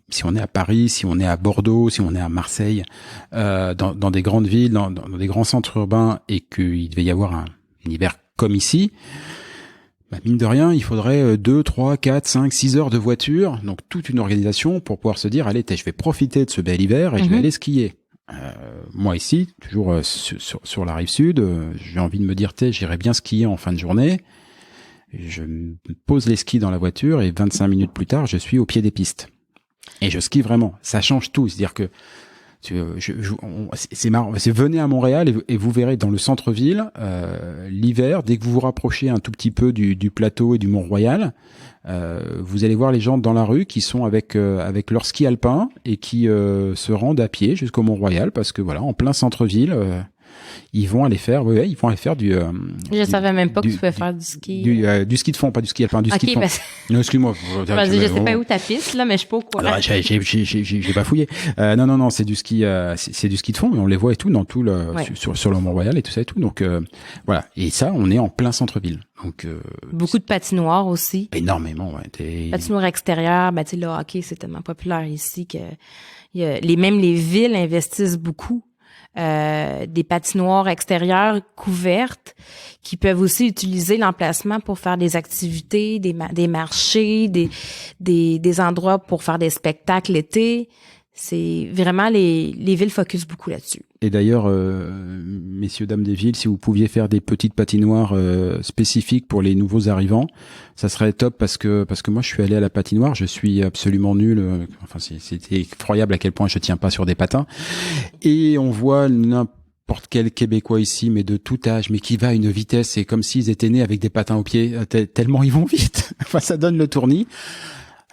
si on est à Paris, si on est à Bordeaux, si on est à Marseille, dans des grandes villes, dans des grands centres urbains, et qu'il devait y avoir un hiver comme ici, bah mine de rien, il faudrait 2, 3, 4, 5, 6 heures de voiture, donc toute une organisation pour pouvoir se dire, allez, je vais profiter de ce bel hiver et je vais aller skier. Moi ici, toujours sur la rive sud, j'ai envie de me dire, j'irai bien skier en fin de journée. Je pose les skis dans la voiture et 25 minutes plus tard, je suis au pied des pistes. Et je skie vraiment. Ça change tout. C'est-à-dire que c'est marrant. Venez à Montréal et vous verrez dans le centre-ville l'hiver, dès que vous vous rapprochez un tout petit peu du plateau et du Mont-Royal, vous allez voir les gens dans la rue qui sont avec leur ski alpin et qui se rendent à pied jusqu'au Mont-Royal parce que voilà, en plein centre-ville. Ils vont aller faire du. Je savais même pas que tu pouvais faire du ski. Du ski de fond, pas du ski alpin, du ski de fond. Non, excuse-moi. Je sais pas où ta piste là, mais je suis pas au courant. Alors, j'ai pas fouillé. Non, c'est du ski, c'est du ski de fond, mais on les voit et tout dans tout sur le Mont-Royal et tout ça et tout. Donc voilà. Et ça, on est en plein centre-ville. Donc beaucoup de patinoires aussi. Énormément, ouais. Patinoires extérieures, tu sais, le hockey c'est tellement populaire ici que même les villes investissent beaucoup. Des patinoires extérieures couvertes qui peuvent aussi utiliser l'emplacement pour faire des activités, des marchés, des endroits pour faire des spectacles l'été. C'est vraiment les villes focus beaucoup là-dessus. Et d'ailleurs, messieurs, dames des villes, si vous pouviez faire des petites patinoires spécifiques pour les nouveaux arrivants, ça serait top parce que moi je suis allé à la patinoire, je suis absolument nul. Enfin, c'était effroyable à quel point je tiens pas sur des patins. Et on voit n'importe quel Québécois ici, mais de tout âge, mais qui va à une vitesse, c'est comme s'ils étaient nés avec des patins aux pieds, tellement ils vont vite. Enfin, ça donne le tournis.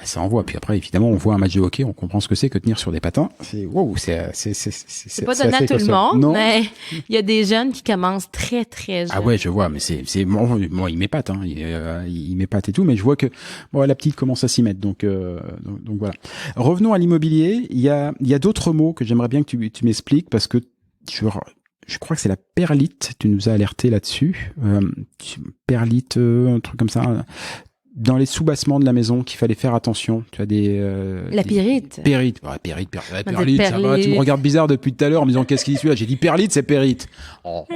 Ça envoie. Puis après, évidemment, on voit un match de hockey, on comprend ce que c'est que tenir sur des patins. C'est pas donné à tout le monde, non? Mais il y a des jeunes qui commencent très, très jeunes. Ah ouais, je vois, mais moi, il m'épate, hein. Il m'épate et tout, mais je vois que, la petite commence à s'y mettre. Donc voilà. Revenons à l'immobilier. Il y a d'autres mots que j'aimerais bien que tu m'expliques parce que je crois que c'est la perlite. Tu nous as alerté là-dessus. Perlite, un truc comme ça. Dans les soubassements de la maison qu'il fallait faire attention. Tu as la pyrite. Pyrite. Ouais, perlite, ça va. Tu me regardes bizarre depuis tout à l'heure en me disant qu'est-ce qu'il dit celui-là. J'ai dit perlite, c'est pyrite. Oh.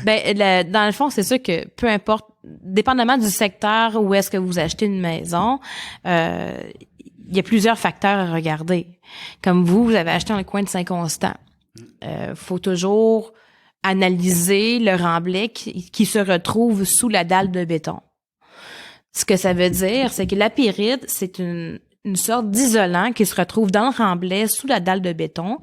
Dans le fond, c'est sûr que peu importe, dépendamment du secteur où est-ce que vous achetez une maison, il y a plusieurs facteurs à regarder. Comme vous avez acheté dans le coin de Saint-Constant. Faut toujours analyser le remblai qui se retrouve sous la dalle de béton. Ce que ça veut dire, c'est que la pyrite, c'est une sorte d'isolant qui se retrouve dans le remblai sous la dalle de béton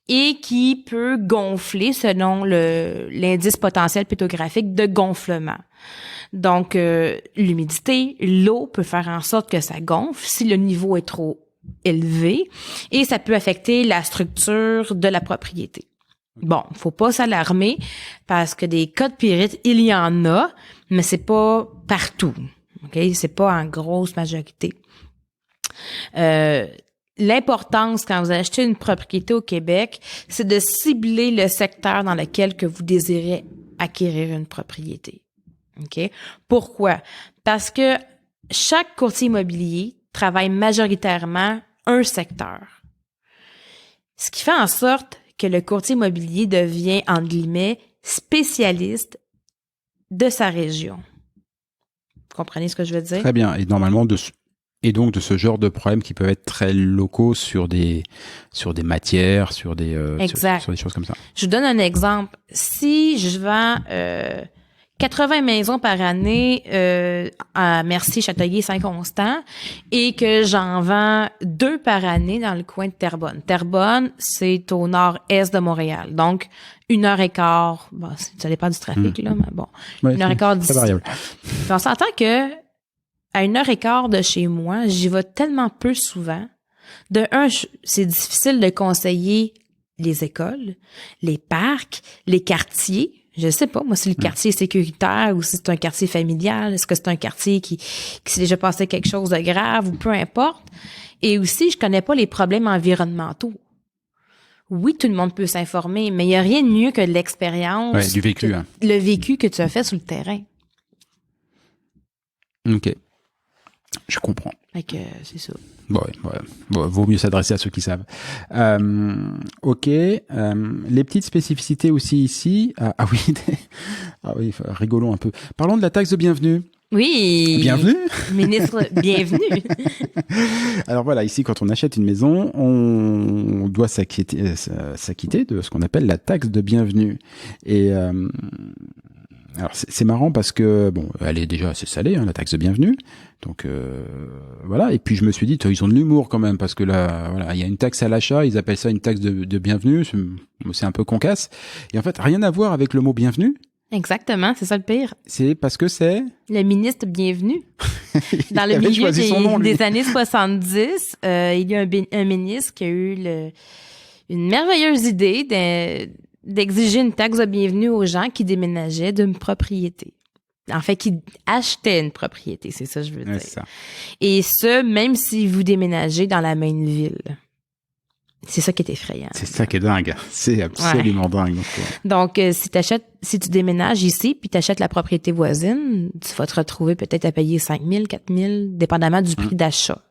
et qui peut gonfler selon l'indice potentiel pétographique de gonflement. Donc, l'humidité, l'eau peut faire en sorte que ça gonfle si le niveau est trop élevé et ça peut affecter la structure de la propriété. Bon, faut pas s'alarmer parce que des cas de pyrite, il y en a, mais c'est pas partout. Okay, c'est pas en grosse majorité. L'importance quand vous achetez une propriété au Québec, c'est de cibler le secteur dans lequel que vous désirez acquérir une propriété. Okay? Pourquoi? Parce que chaque courtier immobilier travaille majoritairement un secteur. Ce qui fait en sorte que le courtier immobilier devient, entre guillemets, spécialiste de sa région. Vous comprenez ce que je veux dire? Très bien. Et normalement, donc de ce genre de problèmes qui peuvent être très locaux sur des matières, sur des choses comme ça. Je vous donne un exemple. Si je vends 80 maisons par année à Mercier, Châteauguay, Saint-Constant et que j'en vends 2 par année dans le coin de Terrebonne. Terrebonne, c'est au nord-est de Montréal. Donc, 1h15. Bon, ça dépend du trafic, là, mais bon. Ouais, 1h15 d'ici. C'est variable. Puis on s'entend que à 1h15 de chez moi, j'y vais tellement peu souvent. De un, c'est difficile de conseiller les écoles, les parcs, les quartiers. Je sais pas, moi, si le quartier est sécuritaire ou si c'est un quartier familial, est-ce que c'est un quartier qui s'est déjà passé quelque chose de grave ou peu importe. Et aussi, je connais pas les problèmes environnementaux. Oui, tout le monde peut s'informer, mais il y a rien de mieux que l'expérience. Ouais, du vécu. Le vécu que tu as fait sur le terrain. OK. Je comprends. Fait que c'est ça. Bon, vaut mieux s'adresser à ceux qui savent. OK. Les petites spécificités aussi ici. Ah oui, rigolons un peu. Parlons de la taxe de bienvenue. Oui. Bienvenue. Ministre, bienvenue. Alors voilà, ici, quand on achète une maison, on doit s'acquitter de ce qu'on appelle la taxe de bienvenue. Et Alors c'est marrant parce que bon, elle est déjà assez salée, hein, la taxe de bienvenue. Donc voilà. Et puis je me suis dit, ils ont de l'humour quand même parce que là, voilà, il y a une taxe à l'achat, ils appellent ça une taxe de bienvenue. C'est un peu concasse. Et en fait, rien à voir avec le mot bienvenue. Exactement, c'est ça le pire. C'est parce que c'est le ministre bienvenu. Dans le milieu des années 70, il y a un ministre qui a eu une merveilleuse idée d'exiger une taxe de bienvenue aux gens qui déménageaient d'une propriété. En fait, qui achetaient une propriété, c'est ça que je veux dire. Ça. Et ce, même si vous déménagez dans la même ville. C'est ça qui est effrayant. C'est ça qui est dingue. C'est absolument dingue. Donc, si tu déménages ici, puis tu achètes la propriété voisine, tu vas te retrouver peut-être à payer 5 000, 4 000, dépendamment du prix d'achat.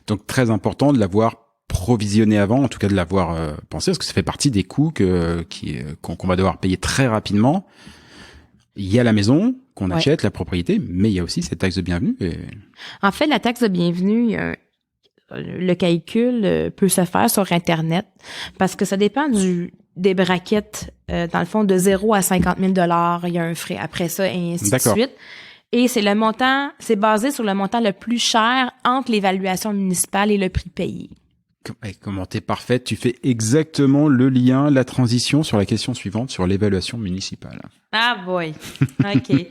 Donc, très important de l'avoir provisionné avant, en tout cas de l'avoir pensé, parce que ça fait partie des coûts qu'on va devoir payer très rapidement. Il y a la maison qu'on achète, la propriété, mais il y a aussi cette taxe de bienvenue. En fait, la taxe de bienvenue, le calcul peut se faire sur Internet parce que ça dépend des braquettes. Dans le fond, de 0 à 50 000 $, il y a un frais. Après ça, et ainsi de suite. Et c'est basé sur le montant le plus cher entre l'évaluation municipale et le prix payé. Comment t'es parfaite, tu fais exactement le lien, la transition sur la question suivante, sur l'évaluation municipale. Ah boy, OK.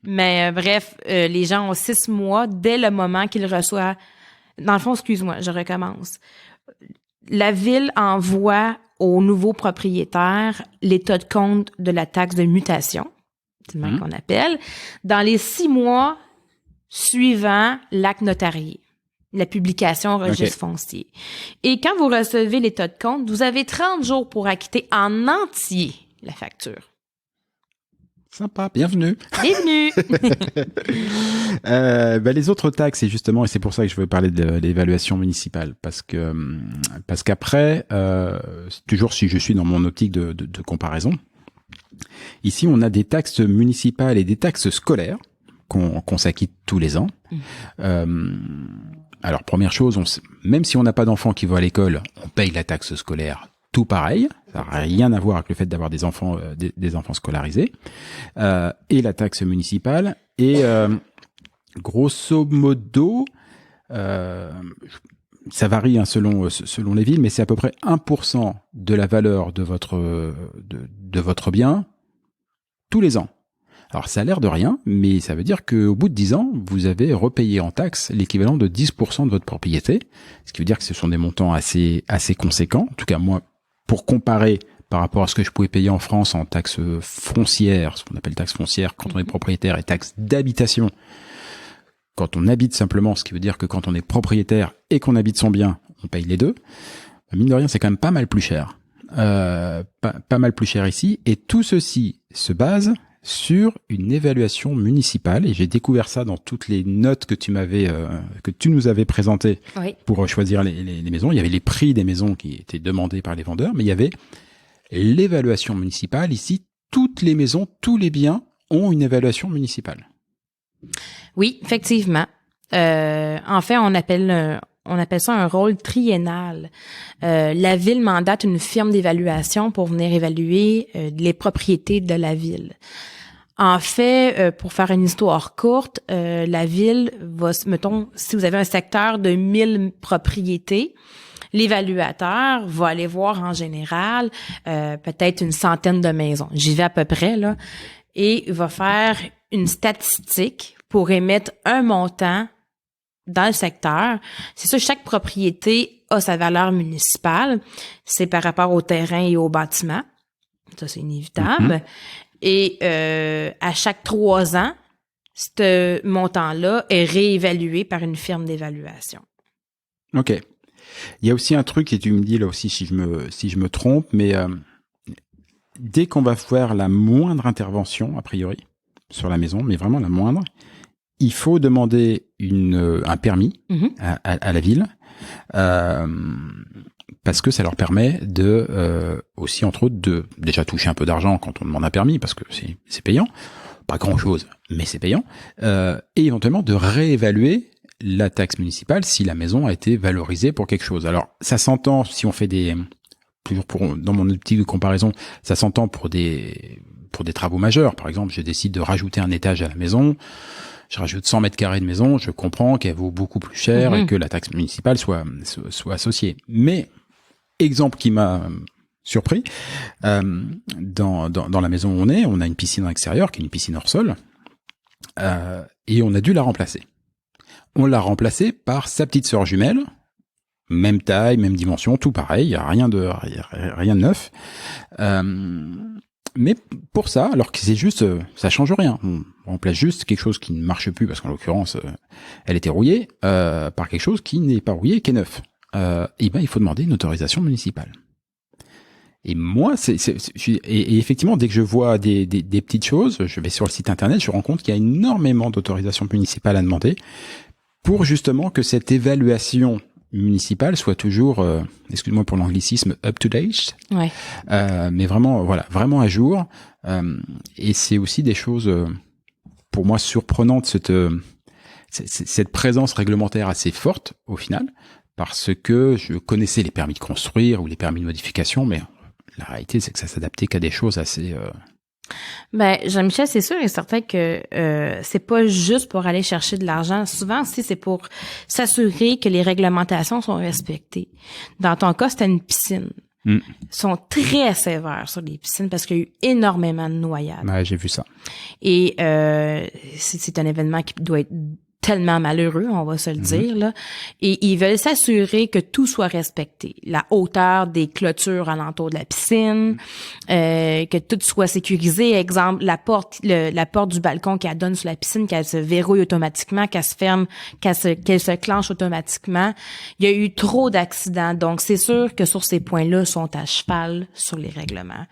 Mais bref, les gens ont 6 mois dès le moment qu'ils reçoivent. Dans le fond, excuse-moi, je recommence. La ville envoie aux nouveaux propriétaires l'état de compte de la taxe de mutation, c'est le même qu'on appelle, dans les 6 mois suivant l'acte notarié. La publication au registre foncier. Et quand vous recevez l'état de compte, vous avez 30 jours pour acquitter en entier la facture. Sympa, bienvenue. Bienvenue. Les autres taxes, et c'est pour ça que je veux parler de l'évaluation municipale, parce qu'après, toujours si je suis dans mon optique de comparaison, ici on a des taxes municipales et des taxes scolaires qu'on s'acquitte tous les ans. Alors, première chose, même si on n'a pas d'enfants qui vont à l'école, on paye la taxe scolaire tout pareil. Ça n'a rien à voir avec le fait d'avoir des enfants scolarisés. Et la taxe municipale. Et grosso modo, ça varie selon les villes, mais c'est à peu près 1% de la valeur de votre bien tous les ans. Alors, ça a l'air de rien, mais ça veut dire qu'au bout de 10 ans, vous avez repayé en taxes l'équivalent de 10% de votre propriété, ce qui veut dire que ce sont des montants assez conséquents. En tout cas, moi, pour comparer par rapport à ce que je pouvais payer en France en taxes foncières, ce qu'on appelle taxes foncières quand on est propriétaire, et taxes d'habitation quand on habite simplement, ce qui veut dire que quand on est propriétaire et qu'on habite son bien, on paye les deux. Mine de rien, c'est quand même pas mal plus cher. Pas mal plus cher ici, et tout ceci se base sur une évaluation municipale, et j'ai découvert ça dans toutes les notes que tu nous avais présentées pour choisir les maisons. Il y avait les prix des maisons qui étaient demandés par les vendeurs, mais il y avait l'évaluation municipale. Ici, toutes les maisons, tous les biens ont une évaluation municipale. Oui, effectivement. En fait, on appelle ça un rôle triennal. La ville mandate une firme d'évaluation pour venir évaluer les propriétés de la ville. En fait, pour faire une histoire courte, la ville va, mettons, si vous avez un secteur de 1000 propriétés, l'évaluateur va aller voir en général peut-être une centaine de maisons. J'y vais à peu près, là. Et il va faire une statistique pour émettre un montant dans le secteur. C'est ça, chaque propriété a sa valeur municipale. C'est par rapport au terrain et au bâtiment. Ça, c'est inévitable. Et à chaque 3 ans, ce montant-là est réévalué par une firme d'évaluation. OK. Il y a aussi un truc, et tu me dis là aussi si je me trompe, mais dès qu'on va faire la moindre intervention, a priori, sur la maison, mais vraiment la moindre, il faut demander un permis à la ville, parce que ça leur permet de aussi, entre autres, de déjà toucher un peu d'argent quand on demande un permis, parce que c'est payant, pas grand-chose, mais c'est payant, et éventuellement de réévaluer la taxe municipale si la maison a été valorisée pour quelque chose. Alors, ça s'entend si on fait toujours dans mon optique de comparaison, ça s'entend pour des pour des travaux majeurs. Par exemple, je décide de rajouter un étage à la maison. Je rajoute 100 mètres carrés de maison. Je comprends qu'elle vaut beaucoup plus cher et que la taxe municipale soit associée. Mais, exemple qui m'a surpris, dans la maison où on a une piscine à l'extérieur, qui est une piscine hors sol, et on a dû la remplacer. On l'a remplacée par sa petite sœur jumelle, même taille, même dimension, tout pareil, il y a rien de neuf. Mais pour ça, alors que c'est juste, ça change rien. On remplace juste quelque chose qui ne marche plus, parce qu'en l'occurrence, elle était rouillée, par quelque chose qui n'est pas rouillé, qui est neuf. Et ben, il faut demander une autorisation municipale. Et moi, et effectivement, dès que je vois des petites choses, je vais sur le site internet, je me rends compte qu'il y a énormément d'autorisations municipales à demander pour justement que cette évaluation municipale soit toujours, excuse-moi pour l'anglicisme, up to date. Ouais. Mais vraiment, voilà, vraiment à jour. Et c'est aussi des choses, pour moi, surprenantes, cette présence réglementaire assez forte, au final, parce que je connaissais les permis de construire ou les permis de modification, mais la réalité, c'est que ça s'adaptait qu'à des choses assez... Ben, Jean-Michel, c'est sûr et certain que c'est pas juste pour aller chercher de l'argent. Souvent aussi, c'est pour s'assurer que les réglementations sont respectées. Dans ton cas, c'était une piscine. Ils sont très sévères sur les piscines parce qu'il y a eu énormément de noyades. Ouais, j'ai vu ça. Et c'est un événement qui doit être tellement malheureux, on va se le dire, là. Et ils veulent s'assurer que tout soit respecté. La hauteur des clôtures alentour de la piscine, que tout soit sécurisé. Exemple, la porte du balcon qui donne sur la piscine, qu'elle se verrouille automatiquement, qu'elle se ferme, qu'elle se clenche automatiquement. Il y a eu trop d'accidents. Donc, c'est sûr que sur ces points-là, ils sont à cheval sur les règlements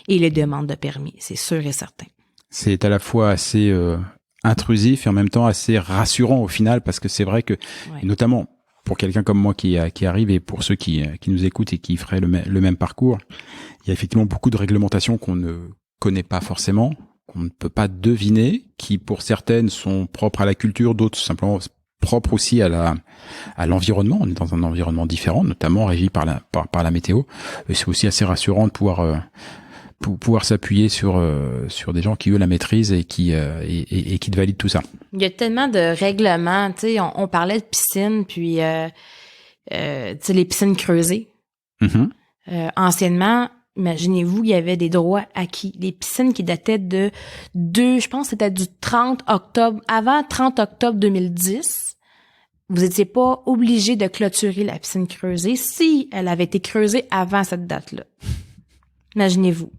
et les demandes de permis. C'est sûr et certain. C'est à la fois assez... intrusif et en même temps assez rassurant au final, parce que c'est vrai que, notamment pour quelqu'un comme moi qui arrive et pour ceux qui nous écoutent et qui feraient le même parcours, il y a effectivement beaucoup de réglementations qu'on ne connaît pas forcément, qu'on ne peut pas deviner, qui pour certaines sont propres à la culture, d'autres simplement propres aussi à l'environnement. On est dans un environnement différent, notamment régi par la météo, et c'est aussi assez rassurant de pouvoir s'appuyer sur des gens qui eux la maîtrisent et qui te valident tout ça. Il y a tellement de règlements, tu sais, on parlait de piscine, puis tu sais, les piscines creusées. Anciennement, imaginez-vous, il y avait des droits acquis, des piscines qui dataient je pense que c'était du 30 octobre, avant 30 octobre 2010. Vous étiez pas obligé de clôturer la piscine creusée si elle avait été creusée avant cette date-là. Imaginez-vous.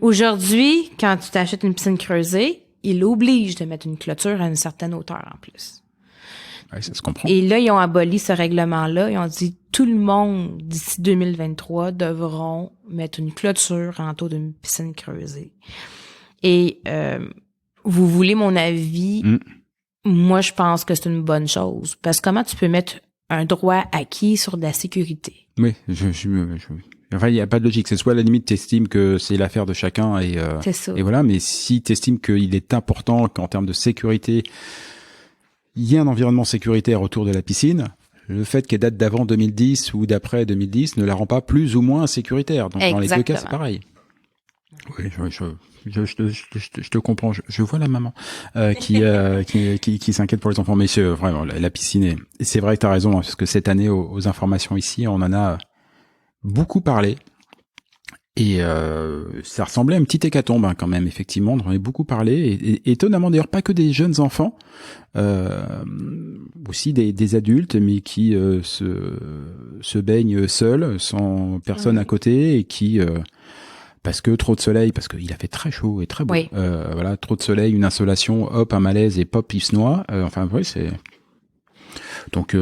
Aujourd'hui, quand tu t'achètes une piscine creusée, il oblige de mettre une clôture à une certaine hauteur en plus. Oui, ça se comprend. Et là, ils ont aboli ce règlement-là. Ils ont dit tout le monde, d'ici 2023, devront mettre une clôture autour d'une piscine creusée. Et vous voulez mon avis? Moi, je pense que c'est une bonne chose. Parce que comment tu peux mettre un droit acquis sur de la sécurité? Oui, enfin, il n'y a pas de logique. C'est soit à la limite, t'estimes que c'est l'affaire de chacun et voilà. Mais si t'estimes qu'il est important qu'en termes de sécurité, il y ait un environnement sécuritaire autour de la piscine, le fait qu'elle date d'avant 2010 ou d'après 2010 ne la rend pas plus ou moins sécuritaire. Donc, dans les deux cas, c'est pareil. Oui, je te comprends. Je vois la maman qui s'inquiète pour les enfants. Mais vraiment, la piscine et c'est vrai que t'as raison, hein, parce que cette année, aux informations ici, on en a beaucoup parlé et ça ressemblait à une petite hécatombe quand même, effectivement. On en avait beaucoup parlé et étonnamment d'ailleurs pas que des jeunes enfants, aussi des adultes, mais qui se baignent seuls, sans personne à côté et qui parce que trop de soleil, parce qu'il a fait très chaud et très beau. Oui. Voilà, trop de soleil, une insolation, hop, un malaise et pop, il se noie. Enfin, oui, c'est... Donc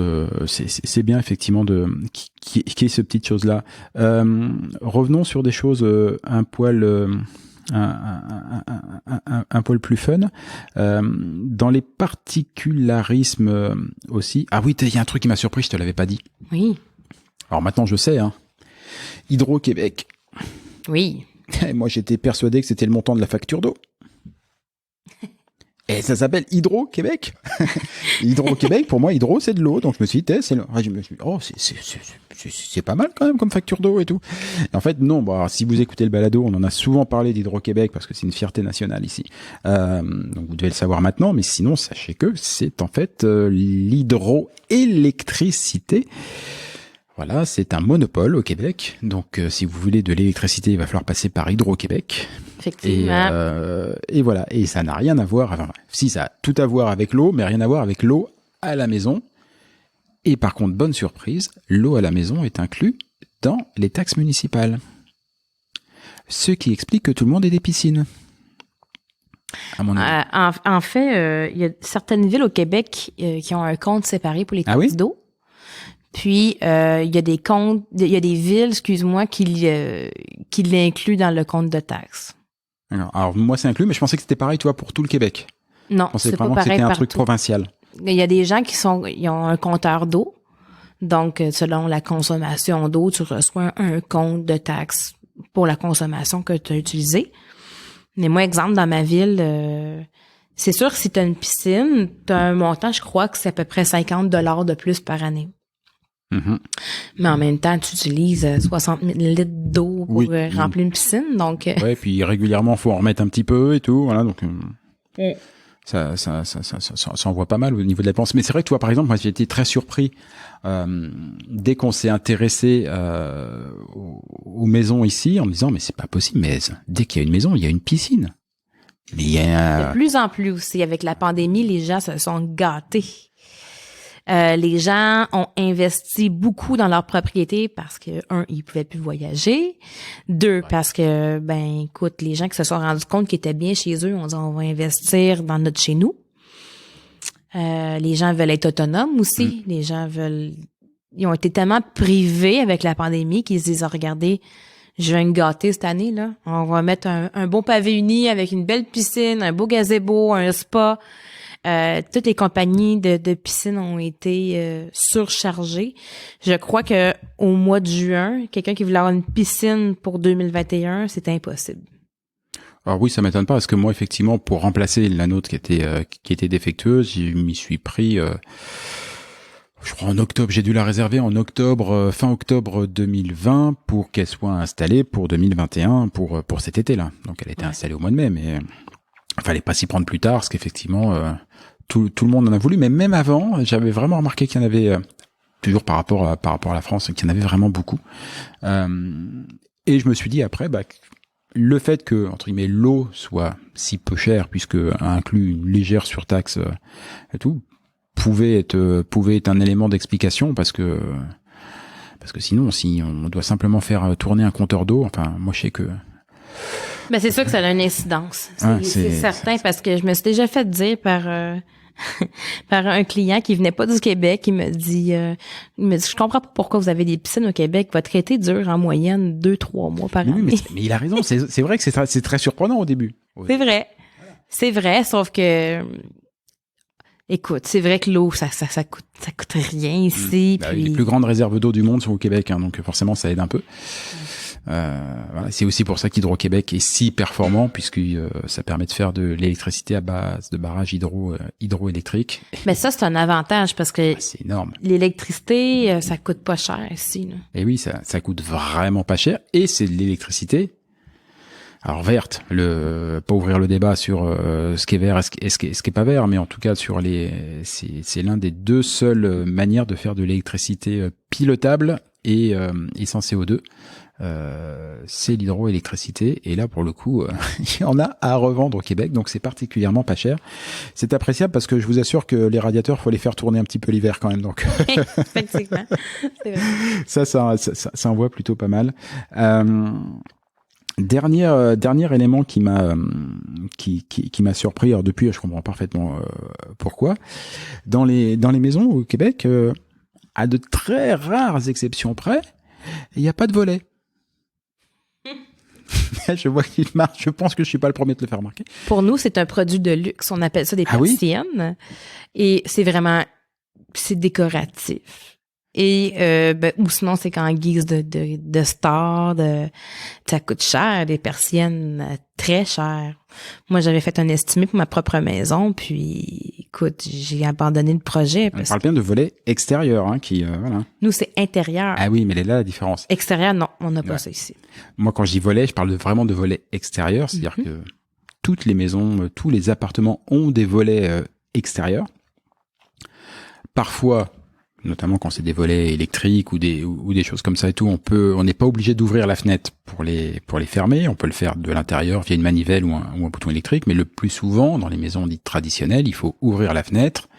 c'est bien effectivement qu'il y ait ces petites choses là. Revenons sur des choses un poil plus fun. Dans les particularismes aussi. Ah oui, il y a un truc qui m'a surpris, je te l'avais pas dit. Oui. Alors maintenant je sais. Hydro-Québec. Oui. Moi j'étais persuadé que c'était le montant de la facture d'eau. Et ça s'appelle Hydro-Québec. Hydro-Québec, pour moi, hydro, c'est de l'eau. Donc, je me suis dit, c'est l'eau. Je me suis dit, oh, c'est pas mal quand même comme facture d'eau et tout. Et en fait, non. Bon, alors, si vous écoutez le balado, on en a souvent parlé d'Hydro-Québec parce que c'est une fierté nationale ici. Donc, vous devez le savoir maintenant. Mais sinon, sachez que c'est en fait l'hydroélectricité. Voilà, c'est un monopole au Québec. Donc, si vous voulez de l'électricité, il va falloir passer par Hydro-Québec. Effectivement. Et voilà. Et ça n'a rien à voir. Enfin, si, ça a tout à voir avec l'eau, mais rien à voir avec l'eau à la maison. Et par contre, bonne surprise, l'eau à la maison est inclus dans les taxes municipales. Ce qui explique que tout le monde ait des piscines. À mon avis. En fait, il y a certaines villes au Québec qui ont un compte séparé pour les taxes d'eau. Puis il y a des comptes, il y a des villes, excuse-moi, qui l'incluent dans le compte de taxes. Alors moi c'est inclus, mais je pensais que c'était pareil, toi, pour tout le Québec. Non, c'est pas pareil que c'était un partout. truc provincial. Il y a des gens ils ont un compteur d'eau. Donc, selon la consommation d'eau, tu reçois un compte de taxes pour la consommation que tu as utilisée. Mais moi, exemple, dans ma ville, c'est sûr que si tu as une piscine, tu as un montant, je crois que c'est à peu près 50 $ de plus par année. Mm-hmm. Mais en même temps, tu utilises 60 000 litres d'eau pour remplir une piscine, donc... Ouais, puis régulièrement, faut en remettre un petit peu et tout, voilà, donc... Ça envoie pas mal au niveau de la dépense. Mais c'est vrai que toi, par exemple, moi, j'ai été très surpris dès qu'on s'est intéressé aux maisons ici, en me disant, mais c'est pas possible, mais dès qu'il y a une maison, il y a une piscine. Mais il y a... De plus en plus aussi, avec la pandémie, les gens se sont gâtés. Les gens ont investi beaucoup dans leur propriété parce que, ils pouvaient plus voyager. 2, parce que, écoute, les gens qui se sont rendus compte qu'ils étaient bien chez eux, on dit on va investir dans notre chez nous. Les gens veulent être autonomes aussi. Les gens ils ont été tellement privés avec la pandémie qu'ils se disent, regardez, je vais me gâter cette année, là. On va mettre un beau pavé uni avec une belle piscine, un beau gazebo, un spa. Toutes les compagnies de piscines ont été surchargées. Je crois que au mois de juin, quelqu'un qui voulait avoir une piscine pour 2021, c'est impossible. Alors oui, ça m'étonne pas parce que moi, effectivement, pour remplacer la nôtre qui était défectueuse, je m'y suis pris. Je crois en octobre, j'ai dû la réserver en octobre, fin octobre 2020 pour qu'elle soit installée pour 2021 pour cet été-là. Donc elle était installée au mois de mai, mais fallait pas s'y prendre plus tard parce qu'effectivement tout le monde en a voulu. Mais même avant, j'avais vraiment remarqué qu'il y en avait toujours par rapport à la France, qu'il y en avait vraiment beaucoup. Et je me suis dit après, le fait que entre guillemets l'eau soit si peu chère puisque inclut une légère surtaxe et tout, pouvait être un élément d'explication parce que sinon si on doit simplement faire tourner un compteur d'eau, enfin moi je sais que c'est sûr que ça a une incidence. C'est certain parce que je me suis déjà fait dire par un client qui venait pas du Québec, il me dit je comprends pas pourquoi vous avez des piscines au Québec, votre été dure en moyenne 2-3 mois par année. Mais il a raison, c'est vrai que c'est très surprenant au début. C'est vrai. C'est vrai, sauf que écoute, c'est vrai que l'eau, ça coûte rien ici. Puis... Les plus grandes réserves d'eau du monde sont au Québec, donc forcément ça aide un peu. Voilà, c'est aussi pour ça qu'Hydro-Québec est si performant puisque ça permet de faire de l'électricité à base de barrages hydroélectriques. Mais ça, c'est un avantage parce que c'est énorme. L'électricité, ça coûte pas cher ici. Là. Et oui, ça coûte vraiment pas cher et c'est de l'électricité. Alors verte, pas ouvrir le débat sur ce qui est vert et ce qui est pas vert, mais en tout cas sur c'est l'un des deux seules manières de faire de l'électricité pilotable et sans CO2. C'est l'hydroélectricité et là pour le coup il y en a à revendre au Québec, donc c'est particulièrement pas cher. C'est appréciable parce que je vous assure que les radiateurs faut les faire tourner un petit peu l'hiver quand même, donc effectivement c'est vrai. Ça envoie plutôt pas mal. Dernier élément qui m'a surpris, alors depuis je comprends parfaitement pourquoi dans les maisons au Québec, à de très rares exceptions près, il n'y a pas de volet. Je vois qu'il marche. Je pense que je suis pas le premier de le faire remarquer. Pour nous, c'est un produit de luxe. On appelle ça des persiennes. Et c'est décoratif. Et ou sinon, c'est qu'en guise de star, ça coûte cher, des persiennes très chères. Moi, j'avais fait un estimé pour ma propre maison, puis écoute, j'ai abandonné le projet. On parle bien de volets extérieurs, hein, qui voilà. Nous, c'est intérieur. Ah oui, mais elle est là la différence. Extérieur, non, on n'a pas ça ici. Moi, quand je dis volets, je parle vraiment de volets extérieurs, c'est-à-dire que toutes les maisons, tous les appartements ont des volets extérieurs. Parfois, notamment quand c'est des volets électriques ou des choses comme ça et tout, on n'est pas obligé d'ouvrir la fenêtre pour les fermer. On peut le faire de l'intérieur via une manivelle ou un bouton électrique, mais le plus souvent, dans les maisons dites traditionnelles, il faut ouvrir la fenêtre,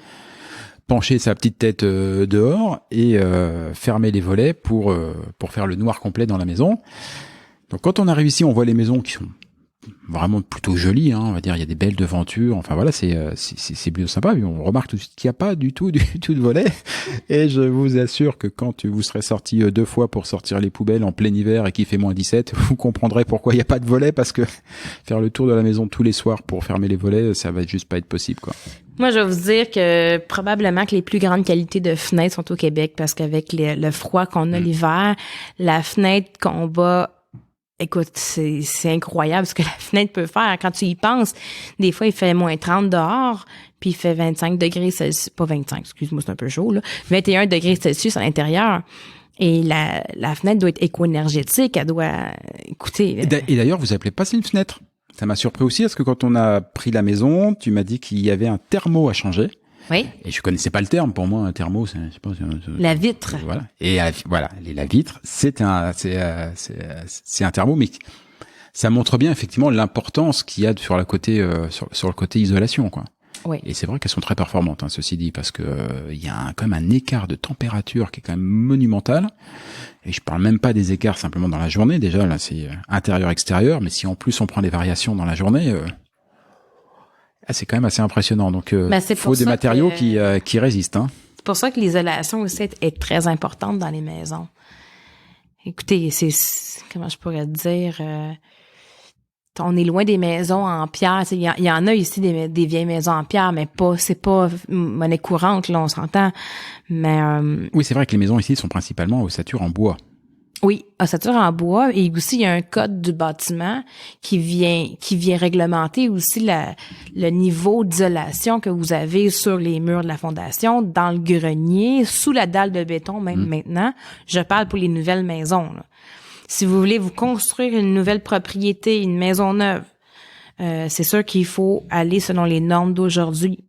pencher sa petite tête dehors et fermer les volets pour faire le noir complet dans la maison. Donc quand on arrive ici, on voit les maisons qui sont vraiment plutôt jolies, hein, on va dire, il y a des belles devantures, enfin voilà, c'est plutôt sympa, mais on remarque tout de suite qu'il n'y a pas du tout de volet, et je vous assure que quand vous serez sorti 2 fois pour sortir les poubelles en plein hiver et qu'il fait moins 17, vous comprendrez pourquoi il n'y a pas de volet, parce que faire le tour de la maison tous les soirs pour fermer les volets, ça va juste pas être possible, quoi. Moi, je vais vous dire que probablement que les plus grandes qualités de fenêtres sont au Québec, parce qu'avec le froid qu'on a l'hiver, la fenêtre qu'on va... Écoute, c'est incroyable ce que la fenêtre peut faire. Quand tu y penses, des fois, il fait moins 30 dehors, puis il fait 25 degrés Celsius, pas 25, excuse-moi, c'est un peu chaud, là, 21 degrés Celsius à l'intérieur. Et la fenêtre doit être éco-énergétique, elle doit, écoutez... Et d'ailleurs, vous appelez pas ça une fenêtre? Ça m'a surpris aussi, parce que quand on a pris la maison, tu m'as dit qu'il y avait un thermo à changer. Oui. Et je connaissais pas le terme. Pour moi, un thermo, c'est, je sais pas, la vitre. Voilà. Et voilà, la vitre, c'est un thermo, mais ça montre bien effectivement l'importance qu'il y a sur le côté isolation, quoi. Oui. Et c'est vrai qu'elles sont très performantes, hein, ceci dit, parce que il y a quand même un écart de température qui est quand même monumental. Et je parle même pas des écarts simplement dans la journée. Déjà, là, c'est intérieur-extérieur, mais si en plus on prend des variations dans la journée. C'est quand même assez impressionnant. Donc, il faut des matériaux qui résistent. Hein. C'est pour ça que l'isolation aussi est très importante dans les maisons. Écoutez, comment je pourrais dire, on est loin des maisons en pierre. Il y en a ici des vieilles maisons en pierre, mais c'est pas monnaie courante, là, on s'entend. Mais oui, c'est vrai que les maisons ici sont principalement ossature en bois. Oui, ossature en bois, et aussi il y a un code du bâtiment qui vient réglementer aussi le niveau d'isolation que vous avez sur les murs de la fondation, dans le grenier, sous la dalle de béton même maintenant. Je parle pour les nouvelles maisons, là. Si vous voulez vous construire une nouvelle propriété, une maison neuve, c'est sûr qu'il faut aller selon les normes d'aujourd'hui.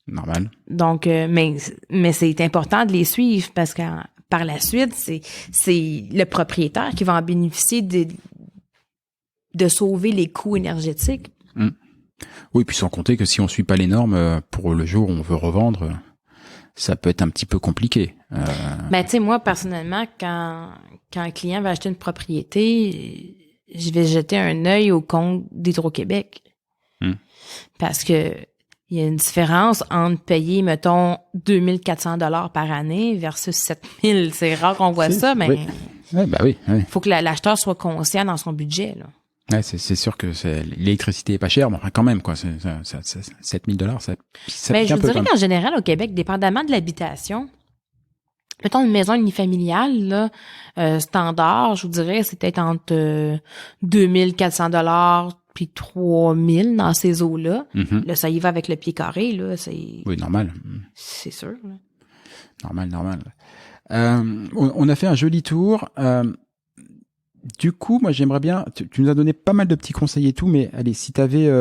Normal. Donc, mais c'est important de les suivre parce que par la suite, c'est le propriétaire qui va en bénéficier de sauver les coûts énergétiques. Oui, puis sans compter que si on suit pas les normes, pour le jour où on veut revendre, ça peut être un petit peu compliqué. Ben, tu sais, moi, personnellement, quand un client va acheter une propriété, je vais jeter un œil au compte d'Hydro-Québec. Parce que il y a une différence entre payer, mettons, 2400 $ par année versus 7000. C'est rare qu'on voit ça, mais oui. Faut que l'acheteur soit conscient dans son budget, là. Ouais, c'est sûr que l'électricité est pas chère, mais enfin, quand même, quoi. 7000 $, ça mais pique un peu. Je vous dirais qu'en général, au Québec, dépendamment de l'habitation, mettons une maison unifamiliale, là, standard, je vous dirais, c'est peut-être entre 2400 $ puis 3000 dans ces eaux-là. Là, ça y va avec le pied carré, là, c'est... Oui, normal. C'est sûr, là. Normal. On a fait un joli tour. Du coup, moi, j'aimerais bien... Tu nous as donné pas mal de petits conseils et tout, mais allez, si t'avais...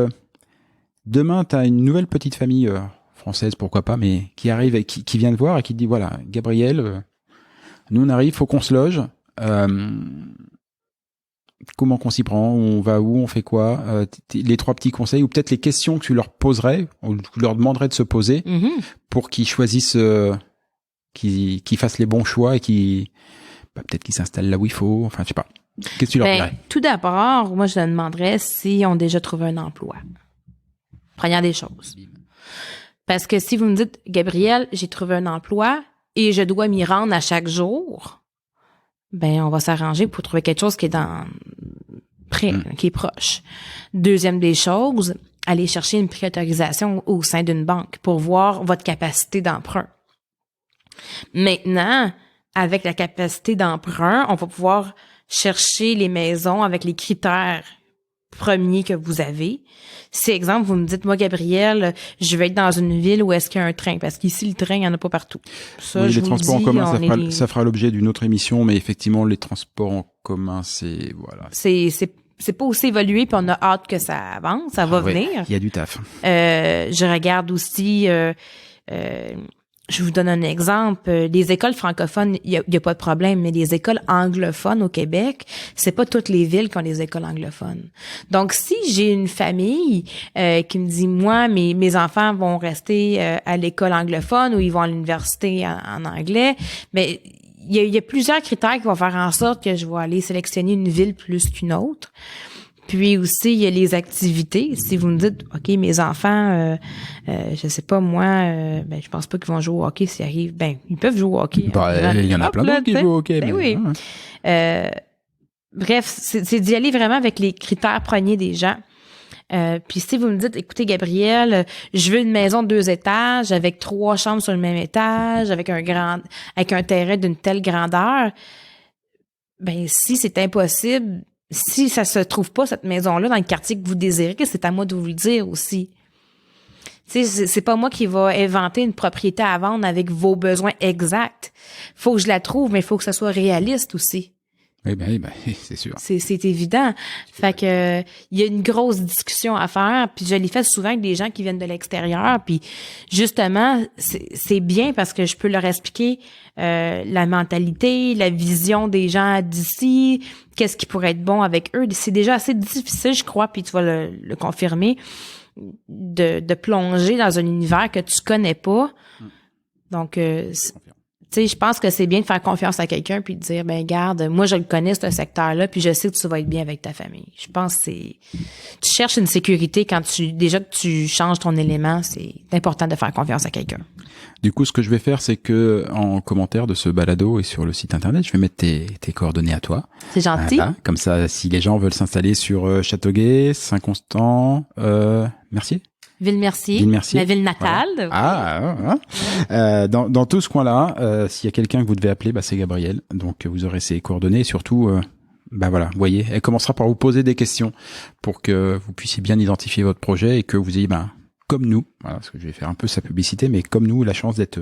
demain, t'as une nouvelle petite famille française, pourquoi pas, mais qui arrive et qui vient te voir et qui te dit, voilà, Gabriel, nous on arrive, faut qu'on se loge. Comment qu'on s'y prend, on va où, on fait quoi, les 3 petits conseils ou peut-être les questions que tu leur poserais ou que tu leur demanderais de se poser pour qu'ils choisissent, qu'ils fassent les bons choix et peut-être qu'ils s'installent là où il faut, enfin je sais pas. Qu'est-ce que tu leur dirais? Tout d'abord, moi je leur demanderais s'ils ont déjà trouvé un emploi. Première des choses. Parce que si vous me dites, Gabriel, j'ai trouvé un emploi et je dois m'y rendre à chaque jour, ben on va s'arranger pour trouver quelque chose qui est qui est proche. Deuxième des choses, aller chercher une préautorisation au sein d'une banque pour voir votre capacité d'emprunt. Maintenant, avec la capacité d'emprunt, on va pouvoir chercher les maisons avec les critères premiers que vous avez. Si, exemple, vous me dites, moi, Gabrielle, je vais être dans une ville où est-ce qu'il y a un train, parce qu'ici, le train, il n'y en a pas partout. Ça, oui, je les vous transports dis, en commun, ça fera l'objet d'une autre émission, mais effectivement, les transports en commun, c'est, voilà. C'est pas aussi évolué, puis on a hâte que ça avance, ça va venir. Il y a du taf. Je regarde aussi, je vous donne un exemple. Les écoles francophones, il y a pas de problème, mais les écoles anglophones au Québec, c'est pas toutes les villes qui ont des écoles anglophones. Donc, si j'ai une famille qui me dit, moi, mes enfants vont rester à l'école anglophone ou ils vont à l'université en anglais, mais il y a plusieurs critères qui vont faire en sorte que je vais aller sélectionner une ville plus qu'une autre. Puis aussi, il y a les activités. Si vous me dites, OK, mes enfants, je sais pas, moi, je pense pas qu'ils vont jouer au hockey s'ils arrivent. Ben, ils peuvent jouer au hockey. Il y en a plein d'autres qui jouent au hockey. Ben oui. Bref, c'est d'y aller vraiment avec les critères premiers des gens. Puis si vous me dites, écoutez, Gabrielle, je veux une maison de 2 étages avec 3 chambres sur le même étage, avec un terrain d'une telle grandeur, ben si c'est impossible, si ça se trouve pas cette maison-là dans le quartier que vous désirez, c'est à moi de vous le dire aussi. Tu sais, c'est pas moi qui va inventer une propriété à vendre avec vos besoins exacts. Faut que je la trouve, mais il faut que ça soit réaliste aussi. Oui, ben, c'est sûr. C'est évident. Fait que il y a une grosse discussion à faire, puis je l'ai fait souvent avec des gens qui viennent de l'extérieur, puis justement, c'est bien parce que je peux leur expliquer la mentalité, la vision des gens d'ici, qu'est-ce qui pourrait être bon avec eux. C'est déjà assez difficile, je crois, puis tu vas le confirmer, de plonger dans un univers que tu connais pas. Donc tu sais, je pense que c'est bien de faire confiance à quelqu'un puis de dire, ben garde, moi je le connais ce secteur-là puis je sais que tu vas être bien avec ta famille. Je pense que tu cherches une sécurité quand déjà que tu changes ton élément, c'est important de faire confiance à quelqu'un. Du coup, ce que je vais faire, c'est que en commentaire de ce balado et sur le site internet, je vais mettre tes coordonnées à toi. C'est gentil. Voilà. Comme ça, si les gens veulent s'installer sur Châteauguay, Saint-Constant, Mercier. Ville-Mercier, ma ville natale. Voilà. Dans tout ce coin-là, s'il y a quelqu'un que vous devez appeler, c'est Gabrielle. Donc vous aurez ses coordonnées. Et surtout, voilà, vous voyez, elle commencera par vous poser des questions pour que vous puissiez bien identifier votre projet et que vous ayez, comme nous, voilà, parce que je vais faire un peu sa publicité, mais comme nous, la chance d'être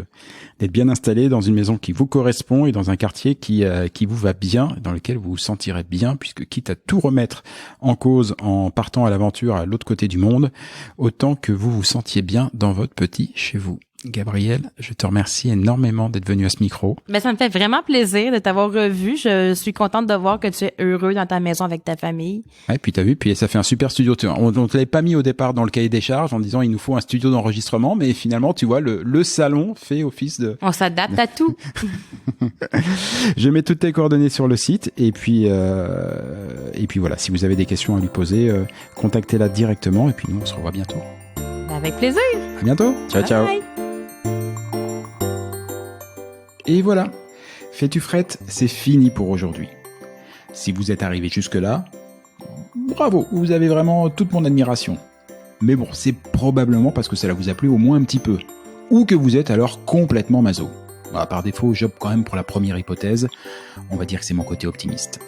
bien installé dans une maison qui vous correspond et dans un quartier qui vous va bien, dans lequel vous vous sentirez bien, puisque quitte à tout remettre en cause en partant à l'aventure à l'autre côté du monde, autant que vous vous sentiez bien dans votre petit chez vous. Gabrielle, je te remercie énormément d'être venue à ce micro. Ça me fait vraiment plaisir de t'avoir revu. Je suis contente de voir que tu es heureux dans ta maison avec ta famille. Ouais, puis t'as vu, puis ça fait un super studio. On te l'avait pas mis au départ dans le cahier des charges en disant il nous faut un studio d'enregistrement, mais finalement, tu vois, le salon fait office de... On s'adapte à tout. Je mets toutes tes coordonnées sur le site et puis voilà, si vous avez des questions à lui poser, contactez-la directement et puis nous, on se revoit bientôt. Avec plaisir. À bientôt. Ciao, ciao. Bye. Et voilà, Fais-tu frette, c'est fini pour aujourd'hui. Si vous êtes arrivé jusque-là, bravo, vous avez vraiment toute mon admiration. Mais bon, c'est probablement parce que cela vous a plu au moins un petit peu. Ou que vous êtes alors complètement maso. Par défaut, j'opte quand même pour la première hypothèse. On va dire que c'est mon côté optimiste.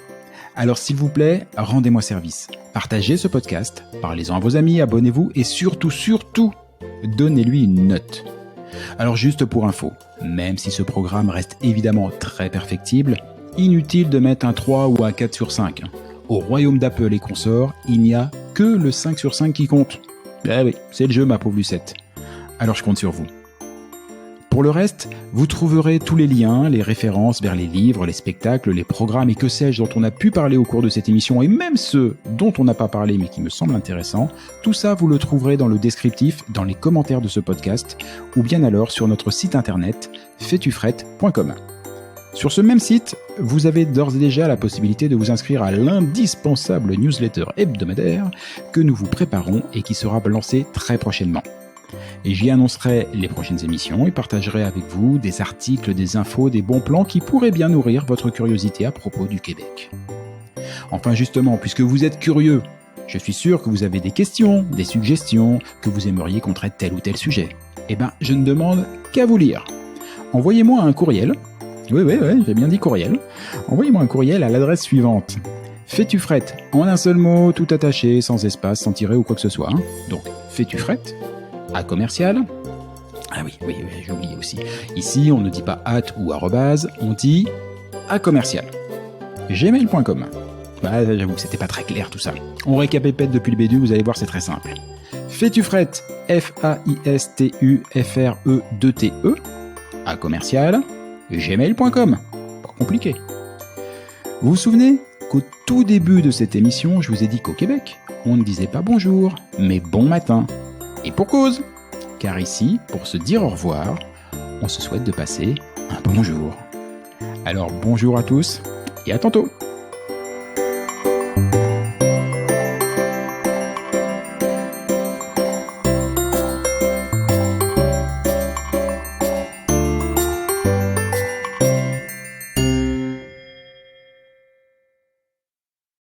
Alors s'il vous plaît, rendez-moi service. Partagez ce podcast, parlez-en à vos amis, abonnez-vous et surtout, donnez-lui une note. Alors juste pour info, même si ce programme reste évidemment très perfectible, inutile de mettre un 3 ou un 4 sur 5. Au royaume d'Apple et consorts, il n'y a que le 5 sur 5 qui compte. Eh oui, c'est le jeu ma pauvre Lucette. Alors je compte sur vous. Pour le reste, vous trouverez tous les liens, les références vers les livres, les spectacles, les programmes et que sais-je dont on a pu parler au cours de cette émission et même ceux dont on n'a pas parlé mais qui me semblent intéressants. Tout ça, vous le trouverez dans le descriptif, dans les commentaires de ce podcast ou bien alors sur notre site internet faitufrette.com. Sur ce même site, vous avez d'ores et déjà la possibilité de vous inscrire à l'indispensable newsletter hebdomadaire que nous vous préparons et qui sera lancé très prochainement. Et j'y annoncerai les prochaines émissions et partagerai avec vous des articles, des infos, des bons plans qui pourraient bien nourrir votre curiosité à propos du Québec. Enfin justement, puisque vous êtes curieux, je suis sûr que vous avez des questions, des suggestions, que vous aimeriez qu'on traite tel ou tel sujet. Eh ben, je ne demande qu'à vous lire. Envoyez-moi un courriel Oui, j'ai bien dit courriel. Envoyez-moi un courriel à l'adresse suivante. Fais-tu-frette, en un seul mot, tout attaché, sans espace, sans tiret ou quoi que ce soit. Donc, fais-tu-frette, à commercial. Ah oui, j'ai oublié aussi. Ici, on ne dit pas at ou arrobase, on dit à commercial. gmail.com. J'avoue que c'était pas très clair tout ça. On récapépète depuis le début, vous allez voir, c'est très simple. Fais-tu-frette, F-A-I-S-T-U-F-R-E-2-T-E, à commercial, gmail.com. Pas compliqué. Vous vous souvenez qu'au tout début de cette émission, je vous ai dit qu'au Québec, on ne disait pas bonjour, mais bon matin. Et pour cause, car ici, pour se dire au revoir, on se souhaite de passer un bonjour. Alors bonjour à tous et à tantôt.